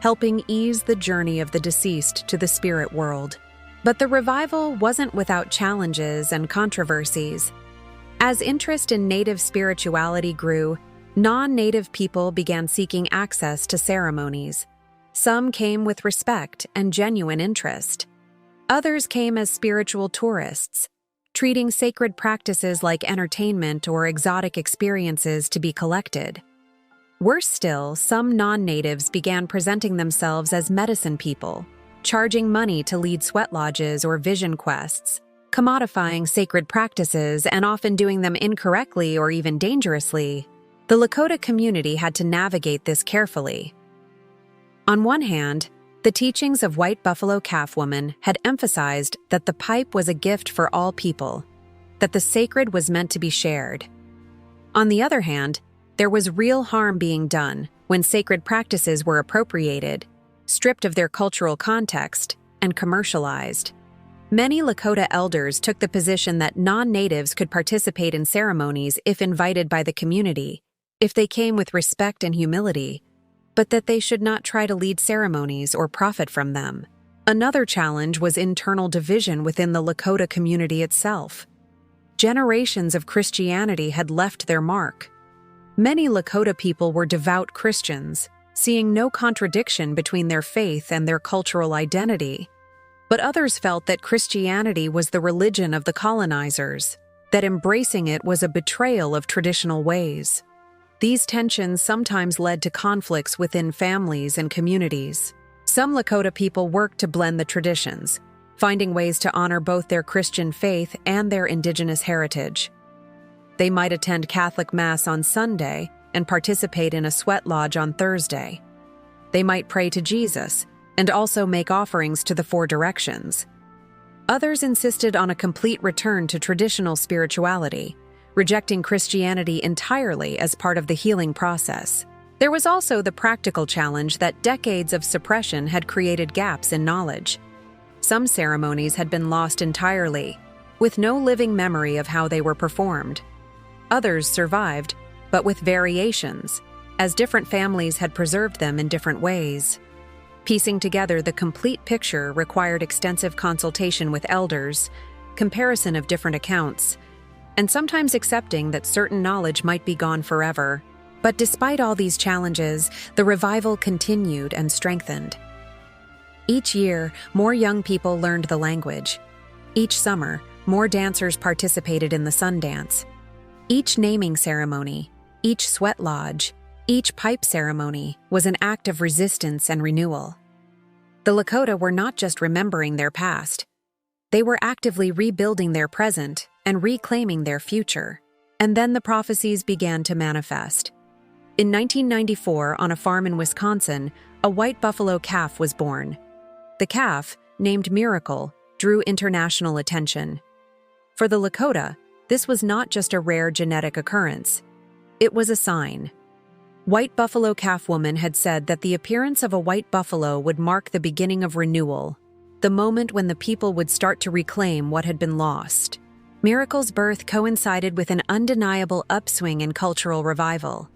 helping ease the journey of the deceased to the spirit world. But the revival wasn't without challenges and controversies. As interest in Native spirituality grew, non-Native people began seeking access to ceremonies. Some came with respect and genuine interest. Others came as spiritual tourists, treating sacred practices like entertainment or exotic experiences to be collected. Worse still, some non-natives began presenting themselves as medicine people, charging money to lead sweat lodges or vision quests, commodifying sacred practices and often doing them incorrectly or even dangerously. The Lakota community had to navigate this carefully. On one hand, the teachings of White Buffalo Calf Woman had emphasized that the pipe was a gift for all people, that the sacred was meant to be shared. On the other hand, there was real harm being done when sacred practices were appropriated, stripped of their cultural context, and commercialized. Many Lakota elders took the position that non-natives could participate in ceremonies if invited by the community, if they came with respect and humility, but that they should not try to lead ceremonies or profit from them. Another challenge was internal division within the Lakota community itself. Generations of Christianity had left their mark. Many Lakota people were devout Christians, seeing no contradiction between their faith and their cultural identity. But others felt that Christianity was the religion of the colonizers, that embracing it was a betrayal of traditional ways. These tensions sometimes led to conflicts within families and communities. Some Lakota people worked to blend the traditions, finding ways to honor both their Christian faith and their indigenous heritage. They might attend Catholic Mass on Sunday and participate in a sweat lodge on Thursday. They might pray to Jesus and also make offerings to the four directions. Others insisted on a complete return to traditional spirituality, rejecting Christianity entirely as part of the healing process. There was also the practical challenge that decades of suppression had created gaps in knowledge. Some ceremonies had been lost entirely, with no living memory of how they were performed. Others survived, but with variations, as different families had preserved them in different ways. Piecing together the complete picture required extensive consultation with elders, comparison of different accounts, and sometimes accepting that certain knowledge might be gone forever. But despite all these challenges, the revival continued and strengthened. Each year, more young people learned the language. Each summer, more dancers participated in the sun dance. Each naming ceremony, each sweat lodge, each pipe ceremony was an act of resistance and renewal. The Lakota were not just remembering their past. They were actively rebuilding their present and reclaiming their future. And then the prophecies began to manifest. In 1994, on a farm in Wisconsin, a white buffalo calf was born. The calf, named Miracle, drew international attention. For the Lakota, this was not just a rare genetic occurrence. It was a sign. White Buffalo Calf Woman had said that the appearance of a white buffalo would mark the beginning of renewal, the moment when the people would start to reclaim what had been lost. Miracle's birth coincided with an undeniable upswing in cultural revival.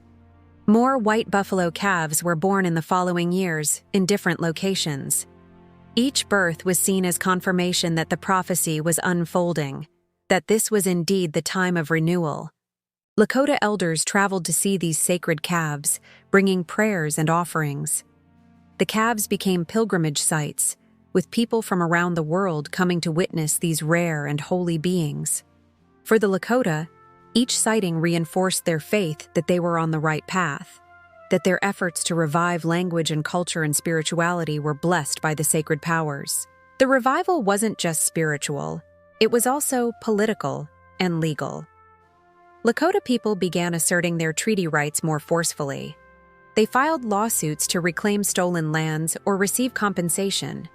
More white buffalo calves were born in the following years, in different locations. Each birth was seen as confirmation that the prophecy was unfolding, that this was indeed the time of renewal. Lakota elders traveled to see these sacred calves, bringing prayers and offerings. The calves became pilgrimage sites, with people from around the world coming to witness these rare and holy beings. For the Lakota, each sighting reinforced their faith that they were on the right path, that their efforts to revive language and culture and spirituality were blessed by the sacred powers. The revival wasn't just spiritual, it was also political and legal. Lakota people began asserting their treaty rights more forcefully. They filed lawsuits to reclaim stolen lands or receive compensation.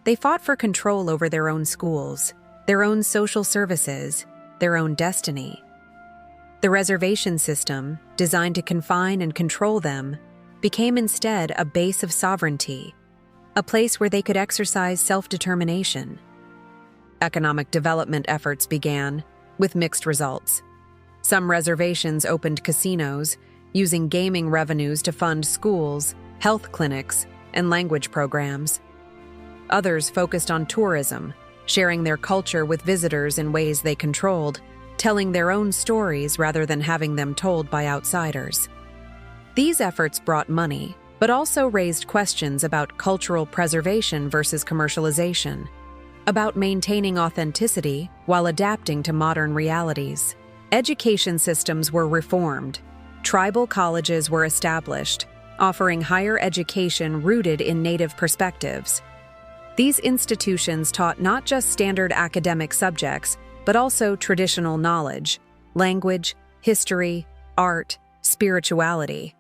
They fought for control over their own schools, their own social services, their own destiny. The reservation system, designed to confine and control them, became instead a base of sovereignty, a place where they could exercise self-determination. Economic development efforts began, with mixed results. Some reservations opened casinos, using gaming revenues to fund schools, health clinics, and language programs. Others focused on tourism, sharing their culture with visitors in ways they controlled, telling their own stories rather than having them told by outsiders. These efforts brought money, but also raised questions about cultural preservation versus commercialization, about maintaining authenticity while adapting to modern realities. Education systems were reformed. Tribal colleges were established, offering higher education rooted in Native perspectives. These institutions taught not just standard academic subjects, but also traditional knowledge, language, history, art, spirituality.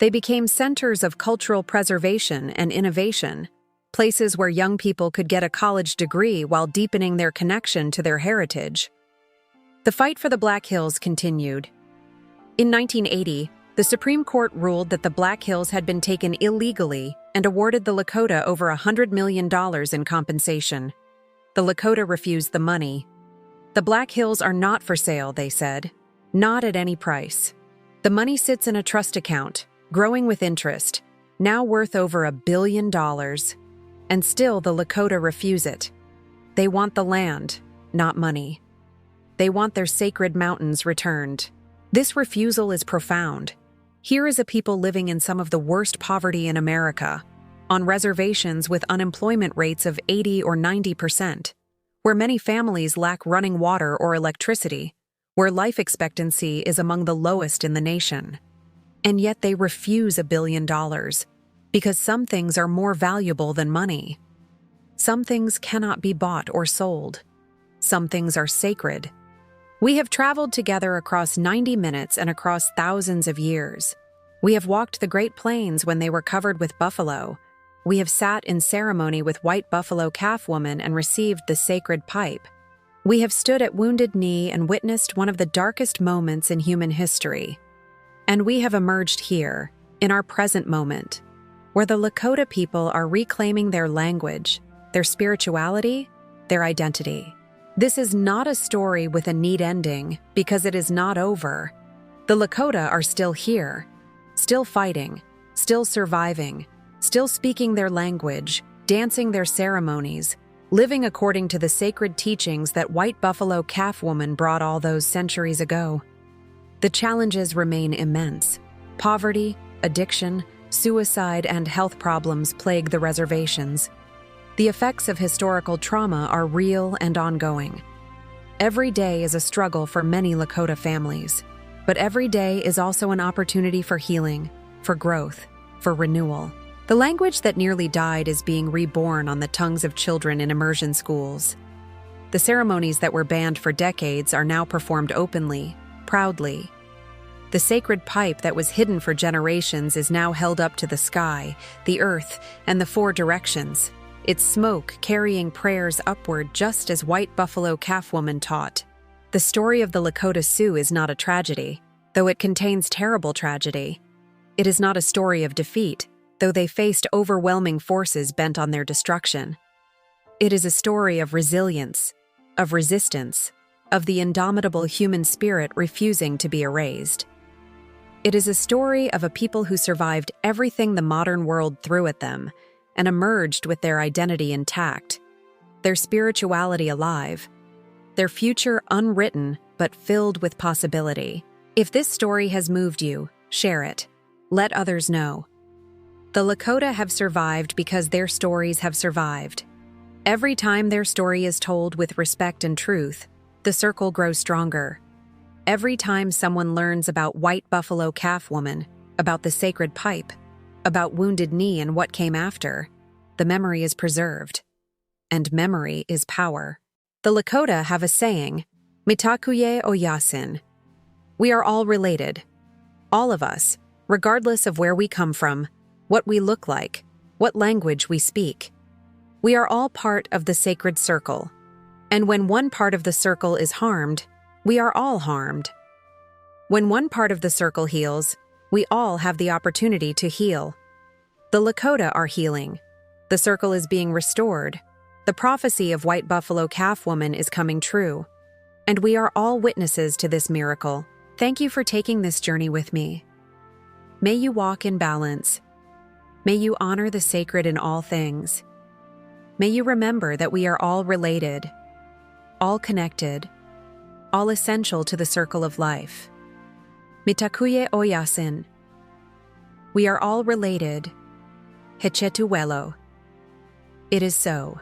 They became centers of cultural preservation and innovation, places where young people could get a college degree while deepening their connection to their heritage. The fight for the Black Hills continued. In 1980, the Supreme Court ruled that the Black Hills had been taken illegally and awarded the Lakota over $100 million in compensation. The Lakota refused the money. The Black Hills are not for sale, they said. Not at any price. The money sits in a trust account, growing with interest, now worth over $1 billion. And still the Lakota refuse it. They want the land, not money. They want their sacred mountains returned. This refusal is profound. Here is a people living in some of the worst poverty in America, on reservations with unemployment rates of 80 or 90%, where many families lack running water or electricity, where life expectancy is among the lowest in the nation. And yet they refuse $1 billion, because some things are more valuable than money. Some things cannot be bought or sold. Some things are sacred. We have traveled together across 90 minutes and across thousands of years. We have walked the Great Plains when they were covered with buffalo. We have sat in ceremony with white buffalo calf woman and received the sacred pipe. We have stood at Wounded Knee and witnessed one of the darkest moments in human history. And we have emerged here, in our present moment, where the Lakota people are reclaiming their language, their spirituality, their identity. This is not a story with a neat ending because it is not over. The Lakota are still here, still fighting, still surviving, still speaking their language, dancing their ceremonies, living according to the sacred teachings that white buffalo calf woman brought all those centuries ago. The challenges remain immense. Poverty, addiction, suicide, and health problems plague the reservations. The effects of historical trauma are real and ongoing. Every day is a struggle for many Lakota families, but every day is also an opportunity for healing, for growth, for renewal. The language that nearly died is being reborn on the tongues of children in immersion schools. The ceremonies that were banned for decades are now performed openly, proudly. The sacred pipe that was hidden for generations is now held up to the sky, the earth, and the four directions, its smoke carrying prayers upward just as white buffalo calf woman taught. The story of the Lakota Sioux is not a tragedy, though it contains terrible tragedy. It is not a story of defeat, though they faced overwhelming forces bent on their destruction. It is a story of resilience, of resistance, of the indomitable human spirit refusing to be erased. It is a story of a people who survived everything the modern world threw at them and emerged with their identity intact, their spirituality alive, their future unwritten but filled with possibility. If this story has moved you, share it. Let others know. The Lakota have survived because their stories have survived. Every time their story is told with respect and truth, the circle grows stronger. Every time someone learns about White Buffalo Calf Woman, about the sacred pipe, about Wounded Knee and what came after, the memory is preserved. And memory is power. The Lakota have a saying, Mitakuye o Yasin. We are all related. All of us, regardless of where we come from, what we look like, what language we speak. We are all part of the sacred circle. And when one part of the circle is harmed, we are all harmed. When one part of the circle heals, we all have the opportunity to heal. The Lakota are healing. The circle is being restored. The prophecy of White Buffalo Calf Woman is coming true. And we are all witnesses to this miracle. Thank you for taking this journey with me. May you walk in balance. May you honor the sacred in all things. May you remember that we are all related, all connected, all essential to the circle of life. Mitakuye o Yasin. We are all related. Hechetuwelo. It is so.